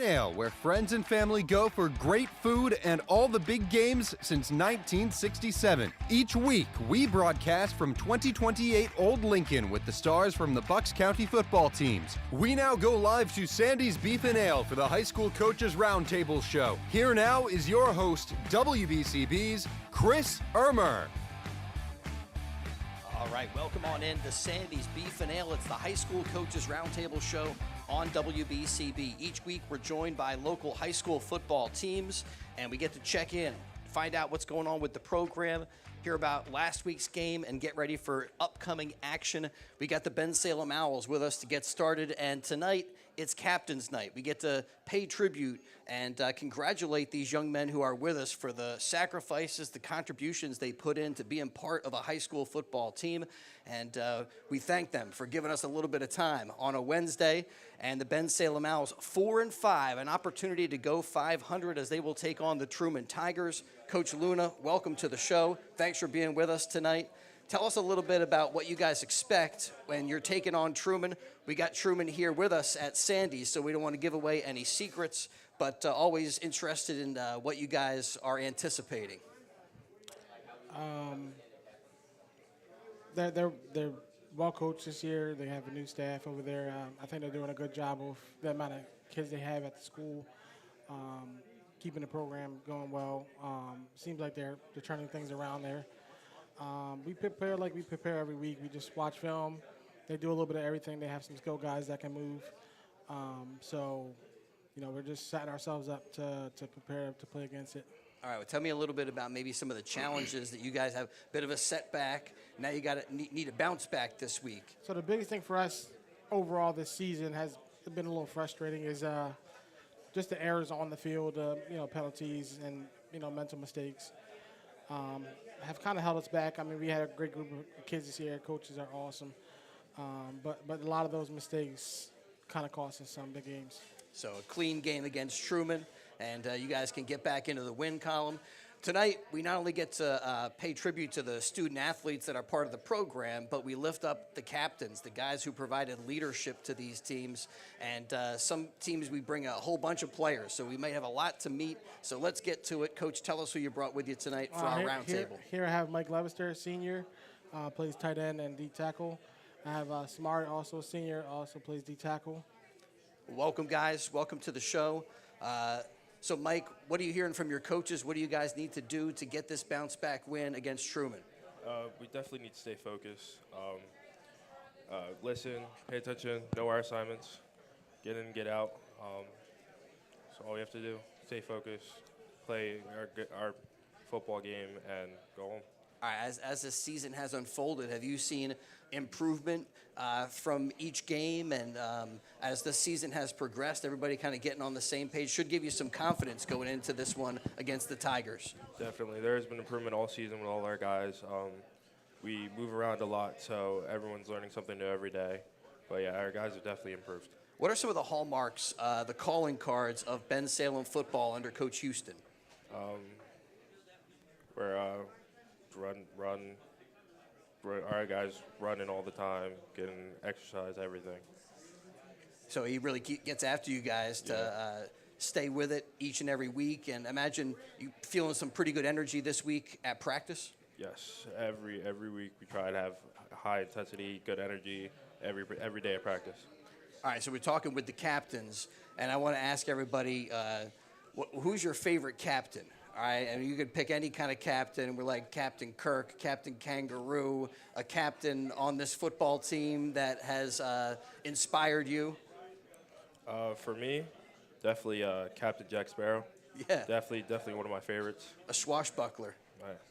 Ale, where friends and family go for great food and all the big games since 1967. Each week, we broadcast from 2028 Old Lincoln with the stars from the Bucks County football teams. We now go live to Sandy's Beef and Ale for the High School Coaches Roundtable show. Here now is your host, WBCB's Chris Ermer. All right, welcome on in to Sandy's Beef and Ale. It's the High School Coaches Roundtable show on WBCB. Each week, we're joined by local high school football teams, and we get to check in, find out what's going on with the program, hear about last week's game, and get ready for upcoming action. We got the Bensalem Owls with us to get started, and tonight, it's Captain's Night. We get to pay tribute and congratulate these young men who are with us for the sacrifices, the contributions they put in to being part of a high school football team. And we thank them for giving us a little bit of time on a Wednesday. And the Bensalem Owls 4-5, an opportunity to go 500 as they will take on the Truman Tigers. Coach Luna, welcome to the show. Thanks for being with us tonight. Tell us a little bit about what you guys expect when you're taking on Truman. We got Truman here with us at Sandy's, so we don't want to give away any secrets, but always interested in what you guys are anticipating. They're well coached this year. They have a new staff over there. I think they're doing a good job of the amount of kids they have at the school, keeping the program going well. Seems like they're turning things around there. We prepare like we prepare every week. We just watch film. They do a little bit of everything. They have some skill guys that can move. So, we're just setting ourselves up to prepare to play against it. All right, well, tell me a little bit about maybe some of the challenges that you guys have. A bit of a setback. Now you got to need a bounce back this week. So the biggest thing for us overall this season has been a little frustrating is just the errors on the field, penalties and, mental mistakes. Have kind of held us back. I mean, we had a great group of kids this year. Coaches are awesome. But a lot of those mistakes kind of cost us some big games. So a clean game against Truman, and you guys can get back into the win column. Tonight, we not only get to pay tribute to the student athletes that are part of the program, but we lift up the captains, the guys who provided leadership to these teams. And some teams, we bring a whole bunch of players, so we may have a lot to meet. So let's get to it. Coach, tell us who you brought with you tonight for our roundtable. Here I have Mike Levister, senior, plays tight end and D tackle. I have Samari, also senior, also plays D tackle. Welcome, guys. Welcome to the show. So, Mike, what are you hearing from your coaches? What do you guys need to do to get this bounce-back win against Truman? We definitely need to stay focused. Listen, pay attention, know our assignments, get in, get out. So all we have to do, stay focused, play our football game, and go home. All right, as the season has unfolded, have you seen improvement from each game? And as the season has progressed, everybody kind of getting on the same page should give you some confidence going into this one against the Tigers. Definitely. There has been improvement all season with all our guys. We move around a lot, so everyone's learning something new every day. But, yeah, our guys have definitely improved. What are some of the hallmarks, the calling cards of Bensalem football under Coach Houston? We're run. Our guys running all the time, getting exercise, everything. So he really gets after you guys to stay with it each and every week. And imagine you feeling some pretty good energy this week at practice. Yes, every week we try to have high intensity, good energy every day at practice. All right, so we're talking with the captains, and I want to ask everybody, who's your favorite captain? All right, and you could pick any kind of captain. We're like Captain Kirk, Captain Kangaroo, a captain on this football team that has inspired you. For me, definitely Captain Jack Sparrow. Yeah. Definitely one of my favorites. A swashbuckler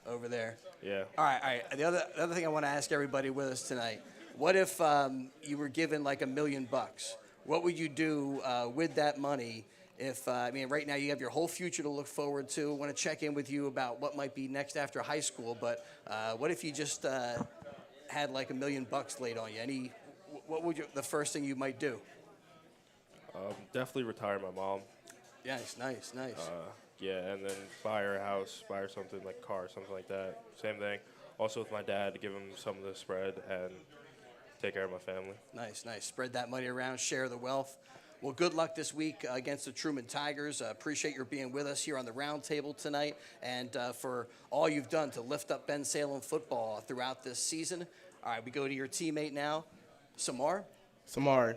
over there. Yeah. All right. The other thing I want to ask everybody with us tonight, what if you were given like $1 million? What would you do with that money? If right now you have your whole future to look forward to. I want to check in with you about what might be next after high school. But what if you just had like $1 million laid on you? What would the first thing you might do? Definitely retire my mom. Yes, nice. Yeah, and then buy her a house, buy her something like a car, something like that. Same thing. Also with my dad, to give him some of the spread and take care of my family. Nice. Spread that money around, share the wealth. Well, good luck this week against the Truman Tigers. Appreciate your being with us here on the Roundtable tonight, and for all you've done to lift up Bensalem football throughout this season. All right, we go to your teammate now, Samar. Samari.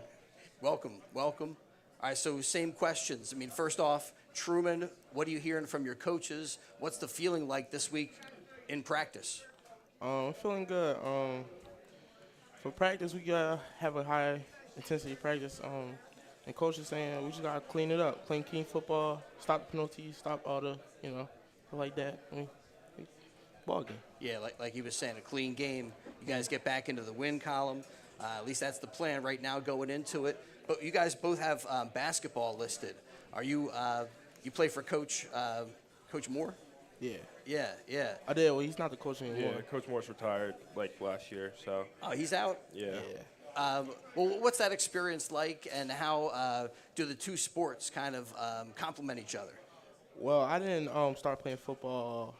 Welcome. All right, so same questions. I mean, first off, Truman, what are you hearing from your coaches? What's the feeling like this week in practice? I'm feeling good. For practice, we gotta have a high intensity practice. And coach is saying we just gotta clean it up, play clean football, stop the penalties, stop all the, stuff like that. I mean, ball game. Yeah, like he was saying, a clean game. You guys get back into the win column. At least that's the plan right now going into it. But you guys both have basketball listed. Are you you play for Coach Moore? Yeah. Yeah. I did. Well, he's not the coach anymore. Yeah, Coach Morris retired like last year, so. Oh, he's out? Yeah. Well, what's that experience like, and how do the two sports kind of complement each other? Well, I didn't start playing football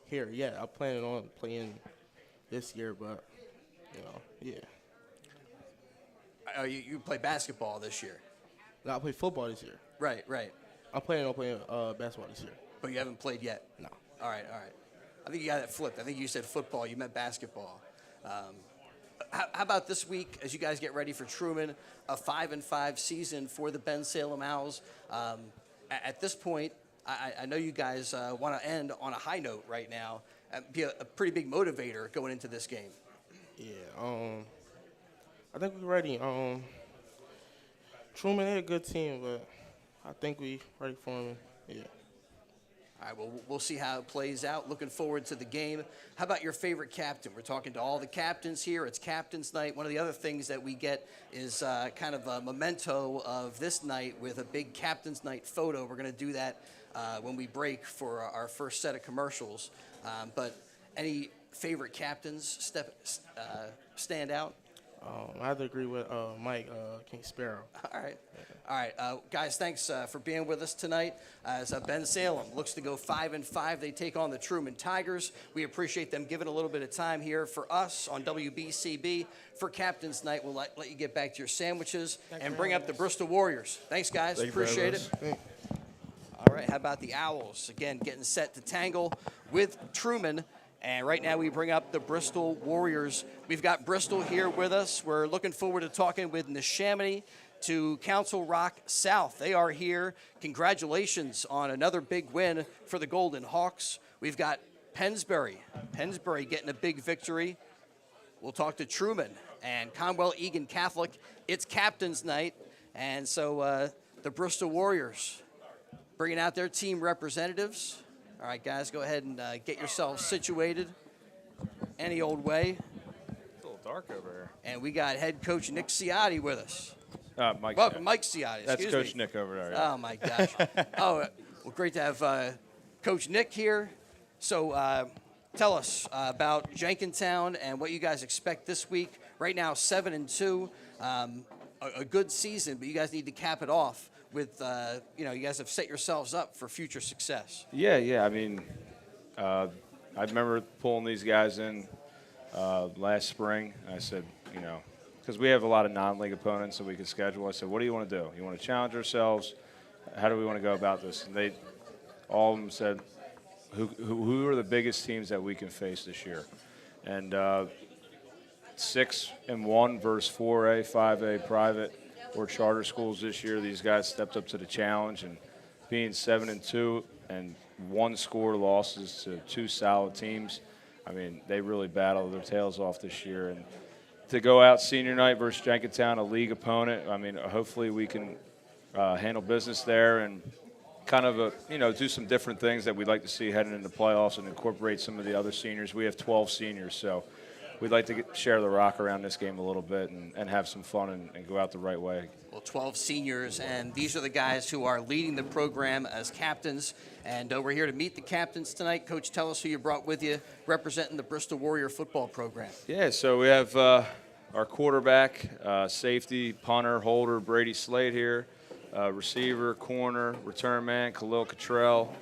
here yet. I'm planning on playing this year, but, yeah. You play basketball this year? No, I play football this year. Right. I'm planning on playing basketball this year. But you haven't played yet? No. All right. I think you got it flipped. I think you said football. You meant basketball. How about this week as you guys get ready for Truman, a 5-5 season for the Bensalem Owls? At this point, I know you guys want to end on a high note right now, be a pretty big motivator going into this game. Yeah, I think we're ready. Truman is a good team, but I think we ready for him. Yeah. All right, well, we'll see how it plays out. Looking forward to the game. How about your favorite captain? We're talking to all the captains here. It's Captain's Night. One of the other things that we get is kind of a memento of this night with a big Captain's Night photo. We're going to do that when we break for our first set of commercials. But any favorite captains stand out? I have to agree with Mike, King Sparrow. All right. Guys, thanks for being with us tonight. As Bensalem looks to go 5-5, they take on the Truman Tigers. We appreciate them giving a little bit of time here for us on WBCB. For Captain's Night, we'll let you get back to your sandwiches and bring up the Bristol Warriors. Thanks, guys. Appreciate it. All right, how about the Owls? Again, getting set to tangle with Truman. And right now we bring up the Bristol Warriors. We've got Bristol here with us. We're looking forward to talking with Neshaminy to Council Rock South. They are here. Congratulations on another big win for the Golden Hawks. We've got Pennsbury. Pennsbury getting a big victory. We'll talk to Truman and Conwell-Egan Catholic. It's Captain's Night. And so the Bristol Warriors bringing out their team representatives. All right, guys, go ahead and get yourselves situated any old way. It's a little dark over here. And we got head coach Nick Ciotti with us. Mike. Welcome, Mike Ciotti. That's Excuse Coach me. Nick over there. Yeah. Oh, my gosh. Well, great to have Coach Nick here. So tell us about Jenkintown and what you guys expect this week. Right now, 7-2, a good season, but you guys need to cap it off with, you guys have set yourselves up for future success. Yeah. I mean, I remember pulling these guys in last spring. I said, because we have a lot of non-league opponents that we could schedule. I said, what do you want to do? You want to challenge ourselves? How do we want to go about this? And all of them said, who are the biggest teams that we can face this year? And 6-1 versus 4A, 5A private or charter schools this year. These guys stepped up to the challenge, and being 7-2 and 1-score losses to two solid teams, I mean, they really battled their tails off this year. And to go out senior night versus Jenkintown, a league opponent, I mean, hopefully we can handle business there and kind of, do some different things that we'd like to see heading into playoffs and incorporate some of the other seniors. We have 12 seniors, so we'd like to share the rock around this game a little bit and have some fun and go out the right way. Well, 12 seniors, and these are the guys who are leading the program as captains. And we're here to meet the captains tonight. Coach, tell us who you brought with you representing the Bristol Warrior football program. Yeah, so we have our quarterback, safety, punter, holder, Brady Slade here, receiver, corner, return man, Khalil Cottrell,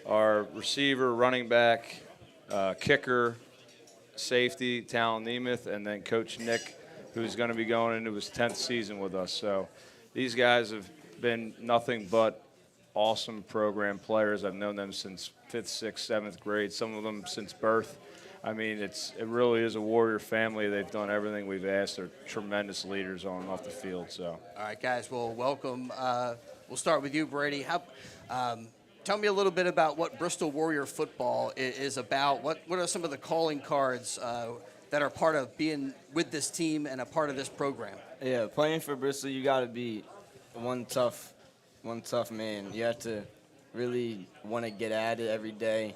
our receiver, running back, kicker, safety, Talon Nemeth, and then Coach Nick, who's going to be going into his 10th season with us. So these guys have been nothing but awesome program players. I've known them since 5th, 6th, 7th grade, some of them since birth. I mean, it really is a Warrior family. They've done everything we've asked. They're tremendous leaders on and off the field. So, all right, guys, well, welcome. We'll start with you, Brady. Tell me a little bit about what Bristol Warrior football is about. What are some of the calling cards that are part of being with this team and a part of this program? Yeah, playing for Bristol, you got to be one tough man. You have to really want to get at it every day,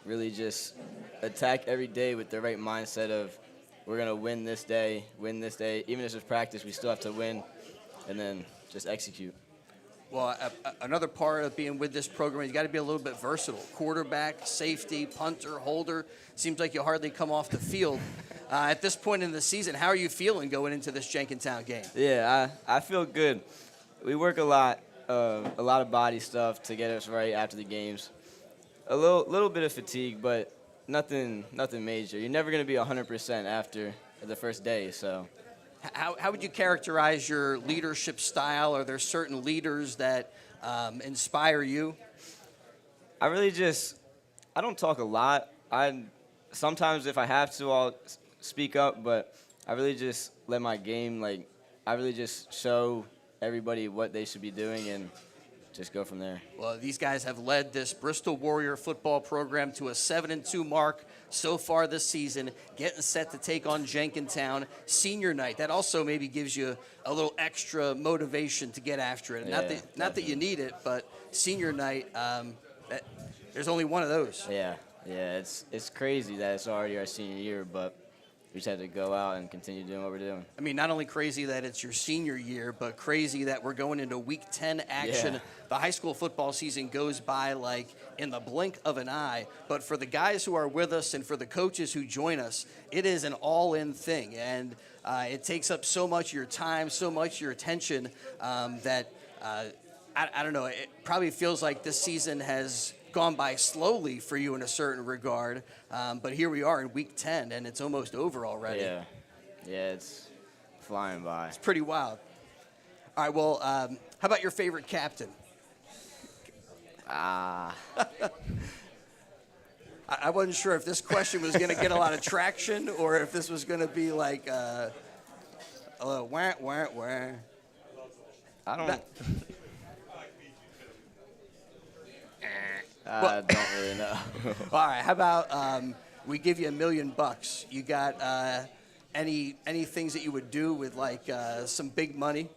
really just attack every day with the right mindset of we're going to win this day. Even if it's practice, we still have to win, and then just execute. Well, another part of being with this program, you got to be a little bit versatile. Quarterback, safety, punter, holder. Seems like you hardly come off the field. At this point in the season, how are you feeling going into this Jenkintown game? Yeah, I feel good. We work a lot of body stuff to get us right after the games. A little bit of fatigue, but nothing major. You're never going to be 100% after the first day, so. How would you characterize your leadership style? Are there certain leaders that inspire you? I don't talk a lot. Sometimes if I have to, I'll speak up, but I really just let my game, I really just show everybody what they should be doing and just go from there. Well, these guys have led this Bristol Warrior football program to a 7-2 mark so far this season, getting set to take on Jenkintown senior night. That also maybe gives you a little extra motivation to get after it. Yeah, not that you need it, but senior night, there's only one of those. Yeah, it's crazy that it's already our senior year, but we just had to go out and continue doing what we're doing. I mean, not only crazy that it's your senior year, but crazy that we're going into Week 10 action. Yeah. The high school football season goes by like in the blink of an eye. But for the guys who are with us and for the coaches who join us, it is an all-in thing. And it takes up so much of your time, so much of your attention that, I don't know, it probably feels like this season has gone by slowly for you in a certain regard, but here we are in Week 10, and it's almost over already. Yeah, it's flying by. It's pretty wild. All right, well, how about your favorite captain? I wasn't sure if this question was going to get a lot of traction or if this was going to be like, wah. I don't I don't really know. All right, how about we give you $1 million? You got any things that you would do with like some big money?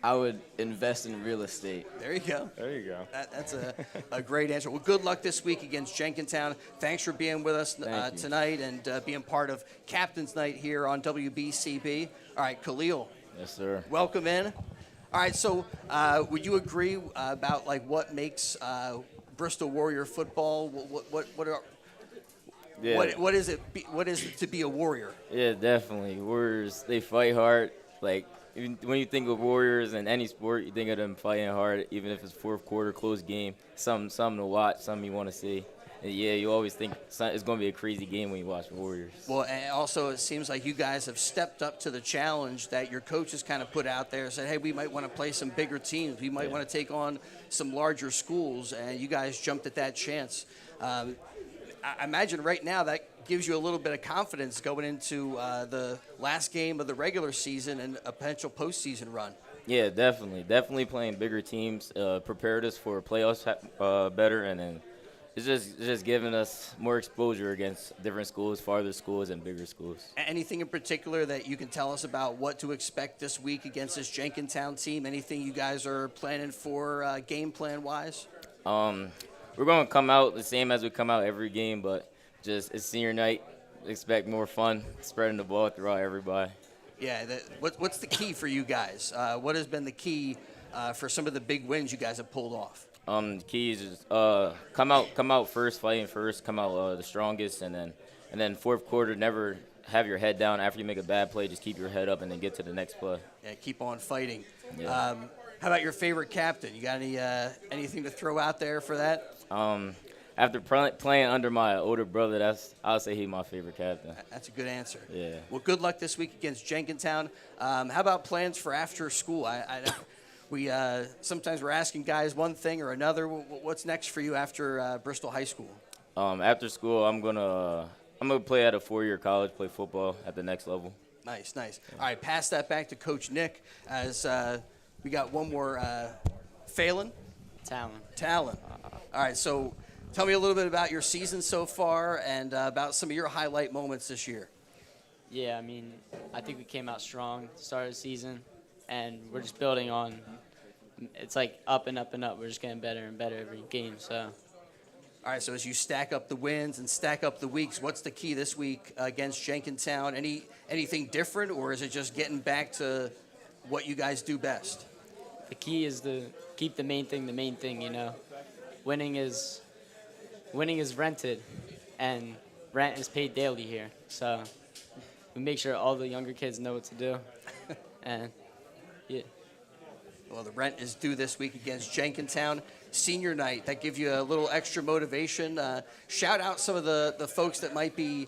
I would invest in real estate. There you go. there you go. That's a great answer. Well, good luck this week against Jenkintown. Thanks for being with us tonight and being part of Captain's Night here on WBCB. All right, Khalil. Yes, sir. Welcome in. All right, so would you agree about like what makes Bristol Warrior football? What is it? What is it to be a Warrior? Yeah, definitely. Warriors, they fight hard. Like when you think of Warriors in any sport, you think of them fighting hard. Even if it's fourth quarter, close game, something to watch, something you want to see. And yeah, you always think it's going to be a crazy game when you watch Warriors. Well, and also it seems like you guys have stepped up to the challenge that your coaches kind of put out there. Said, hey, we might want to play some bigger teams. We might want to take on some larger schools, and you guys jumped at that chance. I imagine right now that gives you a little bit of confidence going into the last game of the regular season and a potential postseason run. Yeah, definitely. Definitely playing bigger teams prepared us for playoffs better, and then it's just giving us more exposure against different schools, farther schools, and bigger schools. Anything in particular that you can tell us about what to expect this week against this Jenkintown team? Anything you guys are planning for game plan-wise? We're going to come out the same as we come out every game, but just it's senior night. Expect more fun, spreading the ball throughout everybody. Yeah, what's the key for you guys? What has been the key for some of the big wins you guys have pulled off? The key is just come out first, fighting first, come out the strongest, and then fourth quarter, never have your head down after you make a bad play. Just keep your head up and then get to the next play. Yeah, keep on fighting. Yeah. How about your favorite captain? You got anything to throw out there for that? After playing under my older brother, I'll say he's my favorite captain. That's a good answer. Yeah. Well, good luck this week against Jenkintown. How about plans for after school? We sometimes we're asking guys one thing or another. What's next for you after Bristol High School? After school, I'm gonna play at a 4-year college, play football at the next level. Nice, nice. All right, pass that back to Coach Nick as we got one more. Phelan? Talon. All right, so tell me a little bit about your season so far and about some of your highlight moments this year. Yeah, I mean, I think we came out strong to start the season, and we're just building on. It's like up and up and up. We're just getting better and better every game. So. All right, so as you stack up the wins and stack up the weeks, what's the key this week against Jenkintown? Anything different, or is it just getting back to what you guys do best? The key is to keep the main thing, you know. Winning is rented, and rent is paid daily here. So we make sure all the younger kids know what to do. And, yeah. Well, the rent is due this week against Jenkintown. Senior night, that gives you a little extra motivation. Shout out some of the folks that might be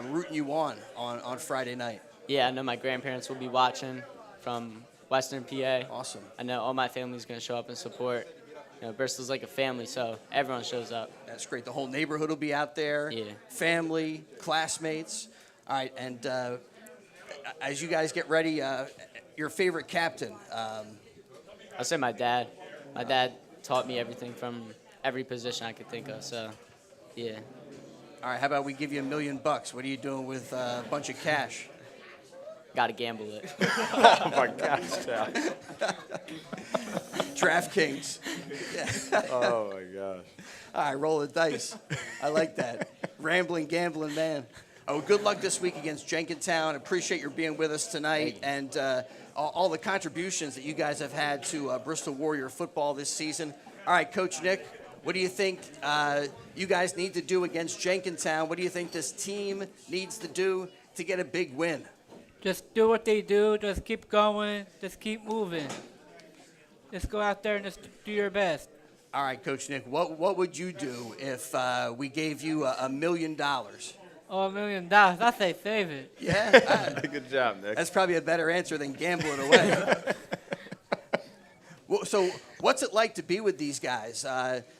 rooting you on Friday night. Yeah, I know my grandparents will be watching from Western PA. Awesome. I know all my family's going to show up and support. You know, Bristol's like a family, so everyone shows up. That's great. The whole neighborhood will be out there. Yeah. Family, classmates. All right, and as you guys get ready, your favorite captain? I'll say my dad. My dad taught me everything from every position I could think of, so, yeah. All right, how about we give you $1 million? What are you doing with a bunch of cash? Got to gamble it. Oh, my gosh, Sal. DraftKings. Yeah. Oh, my gosh. All right, roll the dice. I like that. Rambling, gambling man. Oh, good luck this week against Jenkintown. Appreciate your being with us tonight and all the contributions that you guys have had to Bristol Warrior football this season. All right, Coach Nick, what do you think you guys need to do against Jenkintown? What do you think this team needs to do to get a big win? Just do what they do. Just keep going. Just keep moving. Just go out there and just do your best. All right, Coach Nick, what would you do if we gave you $1 million? Oh, $1 million. I say save it. Yeah. Good job, Nick. That's probably a better answer than gamble it away. Well, so what's it like to be with these guys?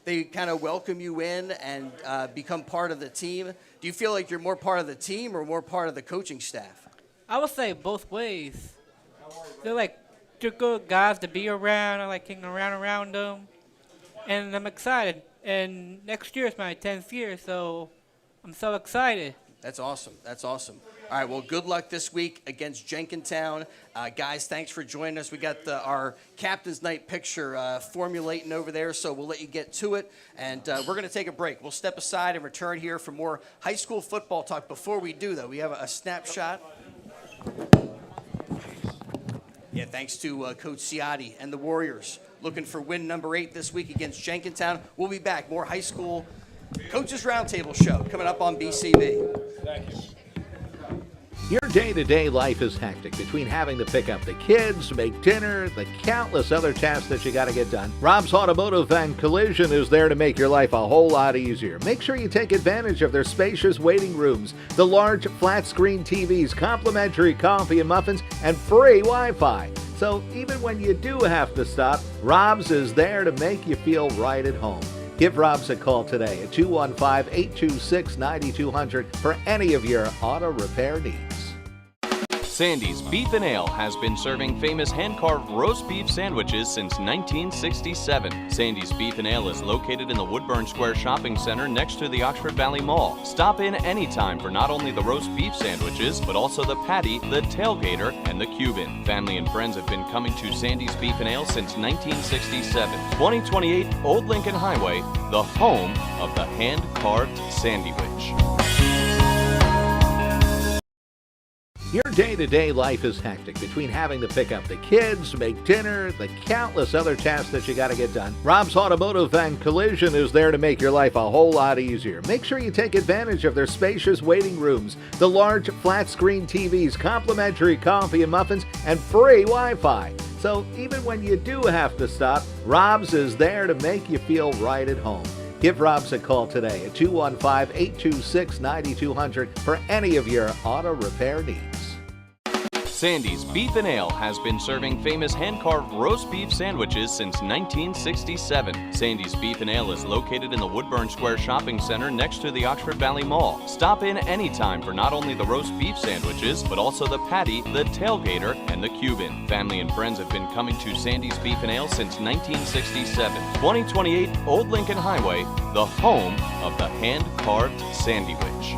They kind of welcome you in and become part of the team. Do you feel like you're more part of the team or more part of the coaching staff? I would say both ways. They're good guys to be around. I like hanging around them. And I'm excited. And next year is my 10th year, so I'm so excited. That's awesome. That's awesome. All right, well, good luck this week against Jenkintown. Guys, thanks for joining us. We got our Captain's Night picture formulating over there, so we'll let you get to it. And we're going to take a break. We'll step aside and return here for more high school football talk. Before we do, though, we have a snapshot. Yeah, thanks to Coach Ciotti and the Warriors. Looking for win number 8 this week against Jenkintown. We'll be back. More high school Coaches Roundtable show coming up on BCB. Thank you. Your day-to-day life is hectic between having to pick up the kids, make dinner, the countless other tasks that you got to get done. Rob's Automotive and Collision is there to make your life a whole lot easier. Make sure you take advantage of their spacious waiting rooms, the large flat-screen TVs, complimentary coffee and muffins, and free Wi-Fi. So even when you do have to stop, Rob's is there to make you feel right at home. Give Rob's a call today at 215-826-9200 for any of your auto repair needs. Sandy's Beef and Ale has been serving famous hand-carved roast beef sandwiches since 1967. Sandy's Beef and Ale is located in the Woodburn Square Shopping Center next to the Oxford Valley Mall. Stop in anytime for not only the roast beef sandwiches, but also the patty, the tailgater, and the Cuban. Family and friends have been coming to Sandy's Beef and Ale since 1967. 2028 Old Lincoln Highway, the home of the hand-carved sandwich. Your day-to-day life is hectic between having to pick up the kids, make dinner, the countless other tasks that you got to get done. Rob's Automotive and Collision is there to make your life a whole lot easier. Make sure you take advantage of their spacious waiting rooms, the large flat-screen TVs, complimentary coffee and muffins, and free Wi-Fi. So even when you do have to stop, Rob's is there to make you feel right at home. Give Rob's a call today at 215-826-9200 for any of your auto repair needs. Sandy's Beef and Ale has been serving famous hand-carved roast beef sandwiches since 1967. Sandy's Beef and Ale is located in the Woodburn Square Shopping Center next to the Oxford Valley Mall. Stop in anytime for not only the roast beef sandwiches, but also the patty, the tailgater, and the Cuban. Family and friends have been coming to Sandy's Beef and Ale since 1967. 2028 Old Lincoln Highway, the home of the hand-carved sandwich.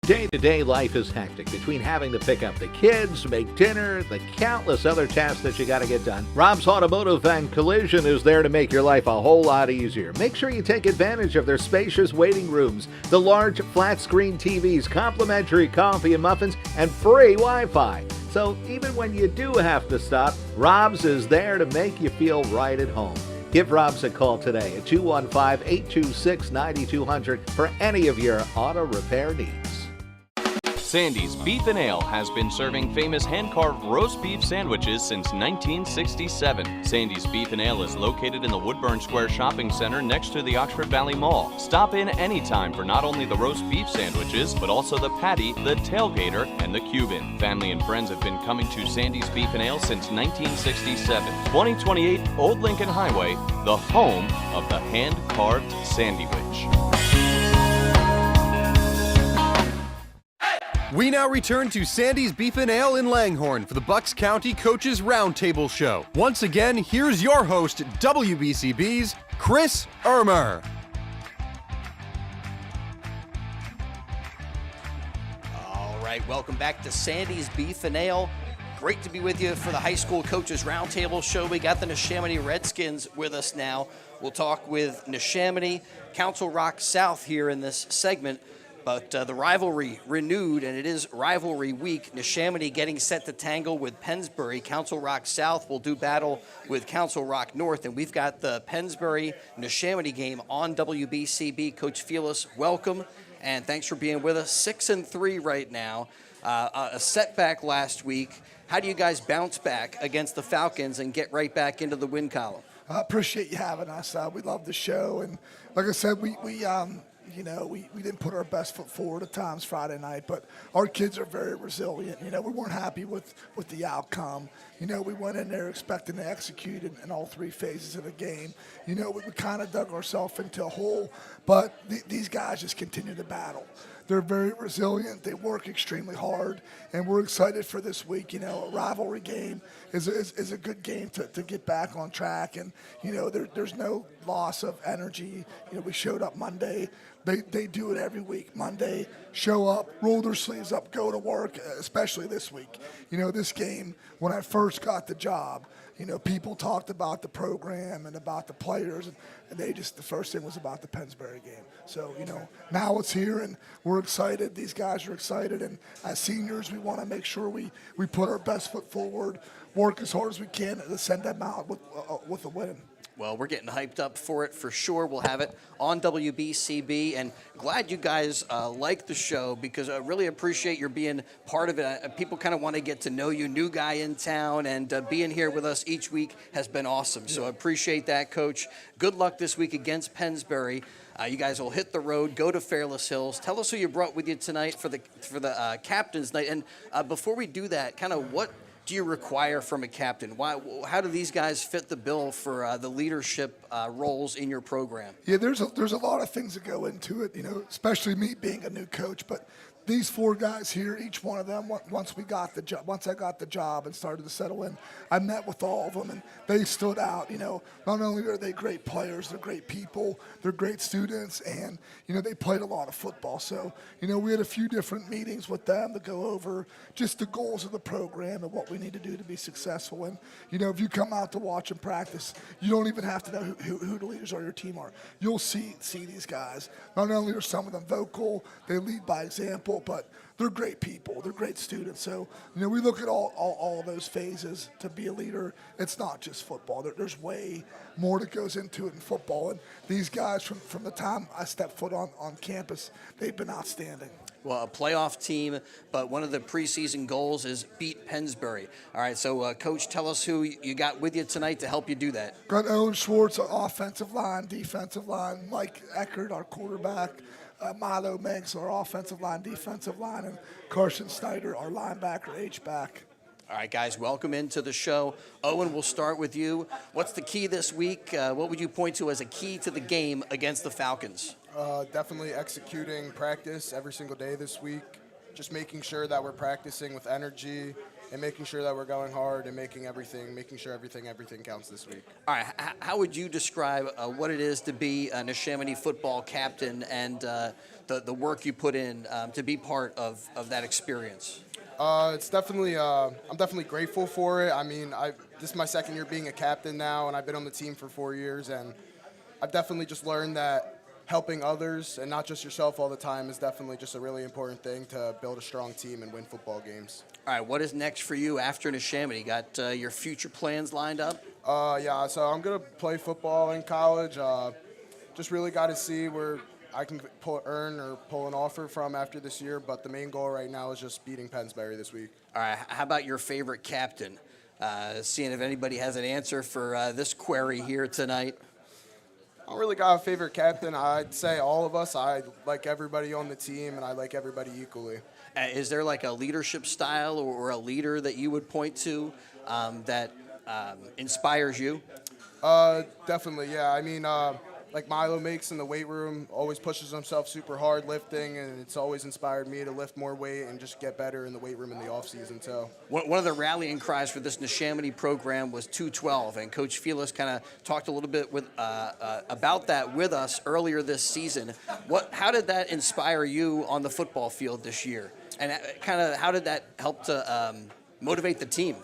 Day-to-day life is hectic between having to pick up the kids, make dinner, the countless other tasks that you got to get done. Rob's Automotive and Collision is there to make your life a whole lot easier. Make sure you take advantage of their spacious waiting rooms, the large flat-screen TVs, complimentary coffee and muffins, and free Wi-Fi. So even when you do have to stop, Rob's is there to make you feel right at home. Give Rob's a call today at 215-826-9200 for any of your auto repair needs. Sandy's Beef and Ale has been serving famous hand-carved roast beef sandwiches since 1967. Sandy's Beef and Ale is located in the Woodburn Square Shopping Center next to the Oxford Valley Mall. Stop in anytime for not only the roast beef sandwiches, but also the patty, the tailgater, and the Cuban. Family and friends have been coming to Sandy's Beef and Ale since 1967. 2028 Old Lincoln Highway, the home of the hand-carved sandwich. We now return to Sandy's Beef and Ale in Langhorne for the Bucks County Coaches Roundtable Show. Once again, here's your host, WBCB's Chris Ermer. All right, welcome back to Sandy's Beef and Ale. Great to be with you for the High School Coaches Roundtable Show. We got the Neshaminy Redskins with us now. We'll talk with Neshaminy, Council Rock South here in this segment. But the rivalry renewed, and it is rivalry week. Neshaminy getting set to tangle with Pennsbury. Council Rock South will do battle with Council Rock North, and we've got the Pennsbury-Neshaminy game on WBCB. Coach Felis, welcome, and thanks for being with us. 6-3 right now. A setback last week. How do you guys bounce back against the Falcons and get right back into the win column? I appreciate you having us. We love the show, and like I said, we didn't put our best foot forward at times Friday night, but our kids are very resilient. We weren't happy with the outcome. We went in there expecting to execute in all three phases of the game. We kind of dug ourselves into a hole, but these guys just continue to battle. They're very resilient. They work extremely hard, and we're excited for this week. A rivalry game is a good game to get back on track, and there's no loss of energy. We showed up Monday. They do it every week. Monday, show up, roll their sleeves up, go to work, especially this week. This game, when I first got the job, people talked about the program and about the players, and the first thing was about the Pennsbury game. So, now it's here, and we're excited. These guys are excited, and as seniors, we want to make sure we put our best foot forward, work as hard as we can to send them out with a win. Well, we're getting hyped up for it for sure. We'll have it on WBCB, and glad you guys like the show because I really appreciate your being part of it. People kind of want to get to know you, new guy in town, and being here with us each week has been awesome. So I appreciate that, Coach. Good luck this week against Pennsbury. You guys will hit the road, go to Fairless Hills. Tell us who you brought with you tonight for the captain's night. And before we do that, kind of what do you require from a captain? How do these guys fit the bill for the leadership roles in your program? Yeah, there's a lot of things that go into it, especially me being a new coach. But these four guys here, each one of them, once I got the job and started to settle in, I met with all of them, and they stood out. Not only are they great players, they're great people, they're great students, and, they played a lot of football. So, we had a few different meetings with them to go over just the goals of the program and what we need to do to be successful. And, if you come out to watch and practice, you don't even have to know who the leaders of your team are. You'll see these guys. Not only are some of them vocal, they lead by example, but they're great people. They're great students. So, we look at all of those phases to be a leader. It's not just football. There's way more that goes into it in football. And these guys, from the time I stepped foot on campus, they've been outstanding. Well, a playoff team, but one of the preseason goals is beat Pennsbury. All right, so, Coach, tell us who you got with you tonight to help you do that. Got Owen Schwartz, offensive line, defensive line, Mike Eckert, our quarterback, Milo Minks, our offensive line, defensive line, and Carson Snyder, our linebacker, H-back. All right, guys, welcome into the show. Owen, we'll start with you. What's the key this week? What would you point to as a key to the game against the Falcons? Definitely executing practice every single day this week. Just making sure that we're practicing with energy and making sure that we're going hard and making sure everything counts this week. All right, how would you describe what it is to be a Neshaminy football captain and the work you put in to be part of that experience? It's definitely, I'm definitely grateful for it. I mean, this is my second year being a captain now, and I've been on the team for 4 years, and I've definitely just learned that helping others and not just yourself all the time is definitely just a really important thing to build a strong team and win football games. All right, what is next for you after Neshaminy? Got your future plans lined up? Yeah, so I'm going to play football in college. Just really got to see where I can pull an offer from after this year, but the main goal right now is just beating Pennsbury this week. All right, how about your favorite captain? Seeing if anybody has an answer for this query here tonight. I don't really got a favorite captain. I'd say all of us. I like everybody on the team, and I like everybody equally. Is there like a leadership style or a leader that you would point to that inspires you? Definitely, yeah. I mean, like Milo makes in the weight room, always pushes himself super hard lifting, and it's always inspired me to lift more weight and just get better in the weight room in the off season too. One of the rallying cries for this Neshaminy program was 212, and Coach Felix kind of talked a little bit about that with us earlier this season. How did that inspire you on the football field this year, and kind of how did that help to motivate the team?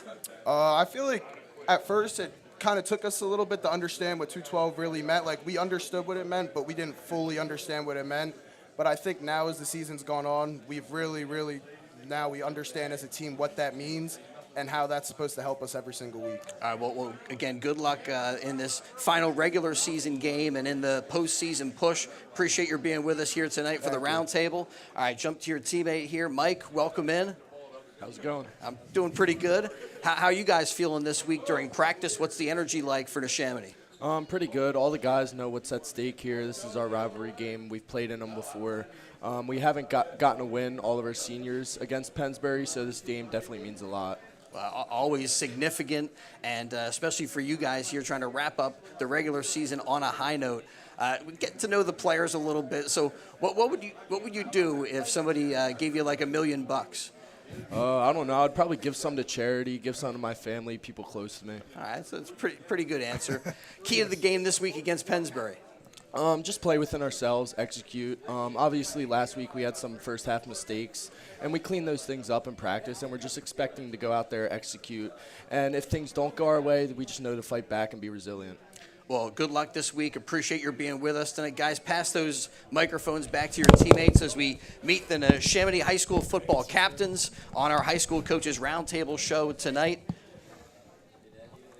I feel like at first it kind of took us a little bit to understand what 212 really meant. Like, we understood what it meant, but we didn't fully understand what it meant. But I think now as the season's gone on, we've really now we understand as a team what that means and how that's supposed to help us every single week. All right, well again, good luck in this final regular season game and in the postseason push. Appreciate your being with us here tonight for the Roundtable. All right, jump to your teammate here. Mike, welcome in. How's it going? I'm doing pretty good. How are you guys feeling this week during practice? What's the energy like for Neshaminy? Pretty good. All the guys know what's at stake here. This is our rivalry game. We've played in them before. We haven't gotten a win, all of our seniors, against Pennsbury, so this game definitely means a lot. Always significant, and especially for you guys here trying to wrap up the regular season on a high note. We get to know the players a little bit. So what would you do if somebody gave you like $1 million? I don't know. I'd probably give some to charity, give some to my family, people close to me. All right, so it's a pretty good answer. Key to the game this week against Pennsbury? Just play within ourselves, execute. Obviously, last week we had some first half mistakes, and we cleaned those things up in practice, and we're just expecting to go out there, execute. And if things don't go our way, we just know to fight back and be resilient. Well, good luck this week. Appreciate your being with us tonight. Guys, pass those microphones back to your teammates as we meet the Neshaminy High School football captains on our High School Coaches Roundtable show tonight.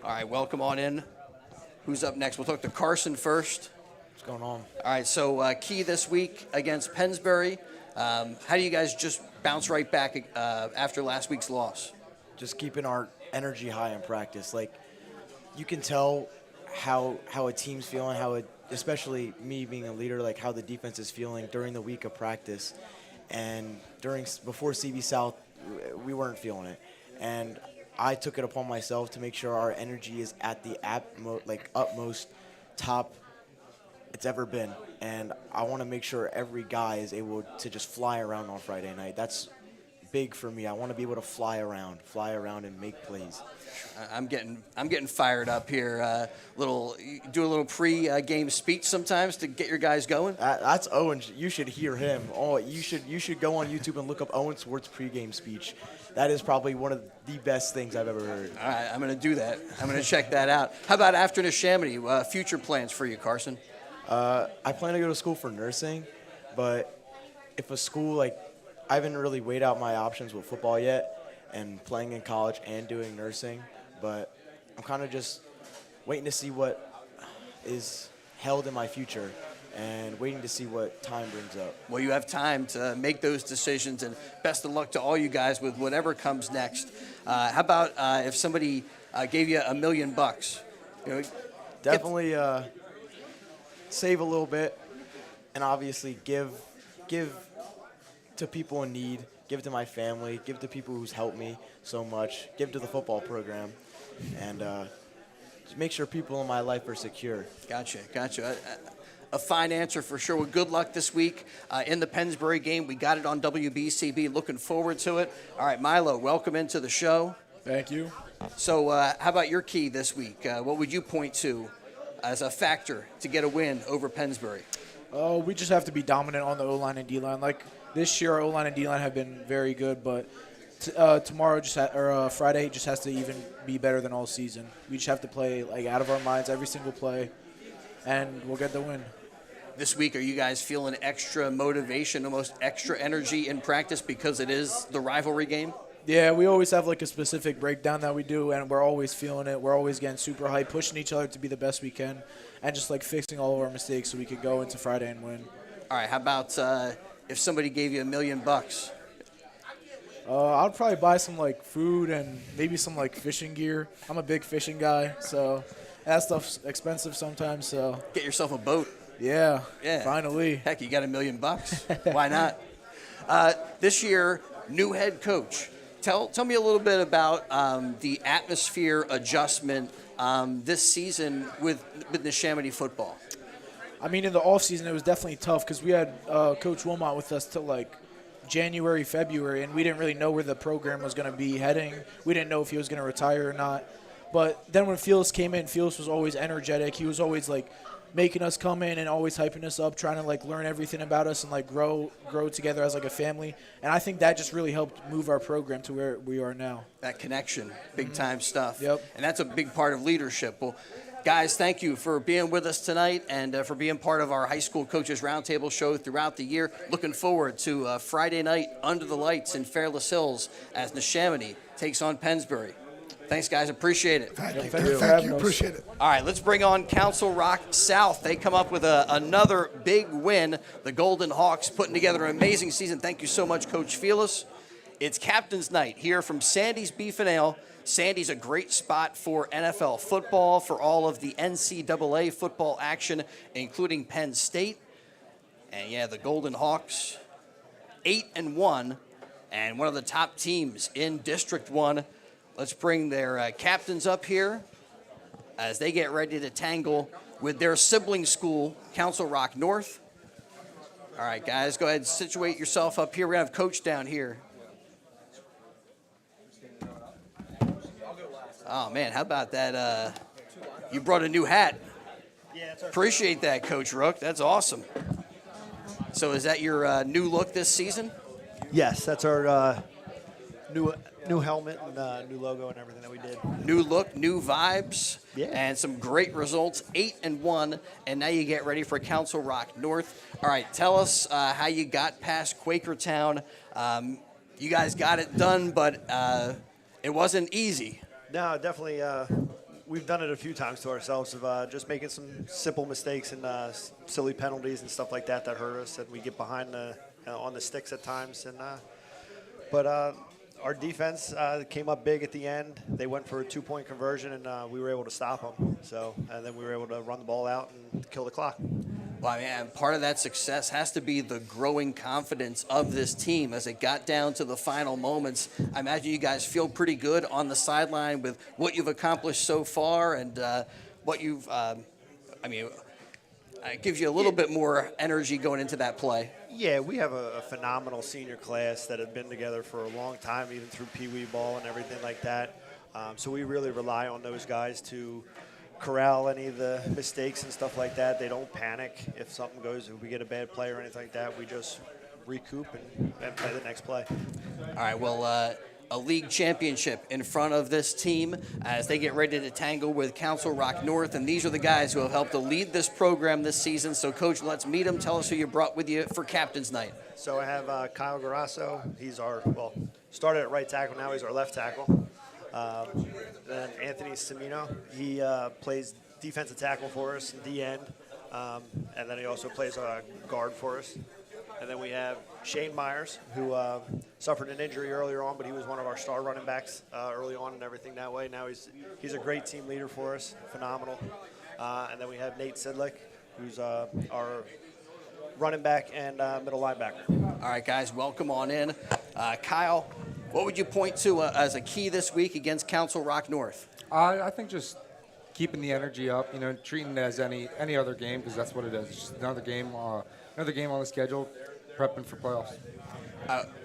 All right, welcome on in. Who's up next? We'll talk to Carson first. What's going on? All right, so key this week against Pennsbury. How do you guys just bounce right back after last week's loss? Just keeping our energy high in practice. Like, you can tell how a team's feeling, especially me being a leader, like how the defense is feeling during the week of practice. And before CB South, we weren't feeling it. And I took it upon myself to make sure our energy is at the utmost top it's ever been. And I want to make sure every guy is able to just fly around on Friday night. That's big for me. I want to be able to fly around and make plays. I'm getting fired up here. Do a little pre-game speech sometimes to get your guys going. That's Owen. You should hear him. Oh, you should go on YouTube and look up Owen Swartz pre-game speech. That is probably one of the best things I've ever heard. All right, I'm going to do that. I'm going to check that out. How about after Neshaminy? Future plans for you, Carson? I plan to go to school for nursing, but if a school I haven't really weighed out my options with football yet and playing in college and doing nursing, but I'm kind of just waiting to see what is held in my future and waiting to see what time brings up. Well, you have time to make those decisions, and best of luck to all you guys with whatever comes next. How about if somebody gave you $1 million? Definitely save a little bit and obviously give give to people in need, give to my family, give to people who's helped me so much, give to the football program, and just make sure people in my life are secure. Gotcha. A fine answer for sure. Well, good luck this week in the Pennsbury game. We got it on WBCB. Looking forward to it. All right, Milo, welcome into the show. Thank you. So how about your key this week? What would you point to as a factor to get a win over Pennsbury? We just have to be dominant on the O-line and D-line. Like this year, our O-line and D-line have been very good, but tomorrow Friday just has to even be better than all season. We just have to play like out of our minds every single play, and we'll get the win. This week, are you guys feeling extra motivation, almost extra energy in practice because it is the rivalry game? Yeah, we always have like a specific breakdown that we do, and we're always feeling it. We're always getting super hyped, pushing each other to be the best we can, and just like fixing all of our mistakes so we could go into Friday and win. All right, how about if somebody gave you $1 million? I'd probably buy some like food and maybe some like fishing gear. I'm a big fishing guy, so that stuff's expensive sometimes. So get yourself a boat. Yeah. Finally. Heck, you got $1 million. Why not? This year, new head coach. Tell me a little bit about the atmosphere adjustment this season with Neshaminy football. I mean, in the offseason, it was definitely tough because we had Coach Wilmot with us till like January, February, and we didn't really know where the program was going to be heading. We didn't know if he was going to retire or not. But then when Felix came in, Felix was always energetic. He was always like making us come in and always hyping us up, trying to like learn everything about us and like grow together as like a family. And I think that just really helped move our program to where we are now. That connection, big time stuff. Yep. And that's a big part of leadership. Well, guys, thank you for being with us tonight and for being part of our high school coaches roundtable show throughout the year. Looking forward to Friday night under the lights in Fairless Hills as Neshaminy takes on Pennsbury. Thanks, guys. Appreciate it. Thank you. Appreciate it. All right, let's bring on Council Rock South. They come up with another big win. The Golden Hawks putting together an amazing season. Thank you so much, Coach Felix. It's Captain's Night here from Sandy's Beef and Ale. Sandy's a great spot for NFL football, for all of the NCAA football action, including Penn State. And, yeah, the Golden Hawks, 8-1, and one of the top teams in District 1. Let's bring their captains up here as they get ready to tangle with their sibling school, Council Rock North. All right, guys, go ahead and situate yourself up here. We're going to have Coach down here. Oh, man, how about that? You brought a new hat. Appreciate that, Coach Rook. That's awesome. So is that your new look this season? Yes, that's our new helmet and new logo and everything that we did. New look, new vibes, yeah, and some great results. 8-1, and now you get ready for Council Rock North. All right, tell us how you got past Quakertown. You guys got it done, but it wasn't easy. No, definitely. We've done it a few times to ourselves of just making some simple mistakes and silly penalties and stuff like that hurt us, and we get behind on the sticks at times. But our defense came up big at the end. They went for a 2-point conversion, and we were able to stop them. And then we were able to run the ball out and kill the clock. Well, I mean, part of that success has to be the growing confidence of this team as it got down to the final moments. I imagine you guys feel pretty good on the sideline with what you've accomplished so far and what you've it gives you a little bit more energy going into that play. Yeah, we have a phenomenal senior class that have been together for a long time, even through Pee Wee ball and everything like that. So we really rely on those guys to corral any of the mistakes and stuff like that. They don't panic if something goes, if we get a bad play or anything like that. We just recoup and play the next play. All right, well, a league championship in front of this team as they get ready to tangle with Council Rock North, and these are the guys who have helped to lead this program this season. So, Coach, let's meet them. Tell us who you brought with you for Captain's Night. So I have Kyle Garasso. He's started at right tackle, now he's our left tackle. Then Anthony Semino, he plays defensive tackle for us, D-end, and then he also plays guard for us. And then we have Shane Myers, who suffered an injury earlier on, but he was one of our star running backs early on and everything that way. Now he's a great team leader for us, phenomenal. And then we have Nate Sidlick, who's our running back, and middle linebacker. All right, guys, welcome on in. Kyle, what would you point to as a key this week against Council Rock North? I think just keeping the energy up, treating it as any other game, because that's what it is. It's just another game on the schedule, prepping for playoffs.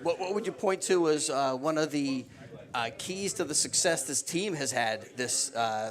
What would you point to as one of the keys to the success this team has had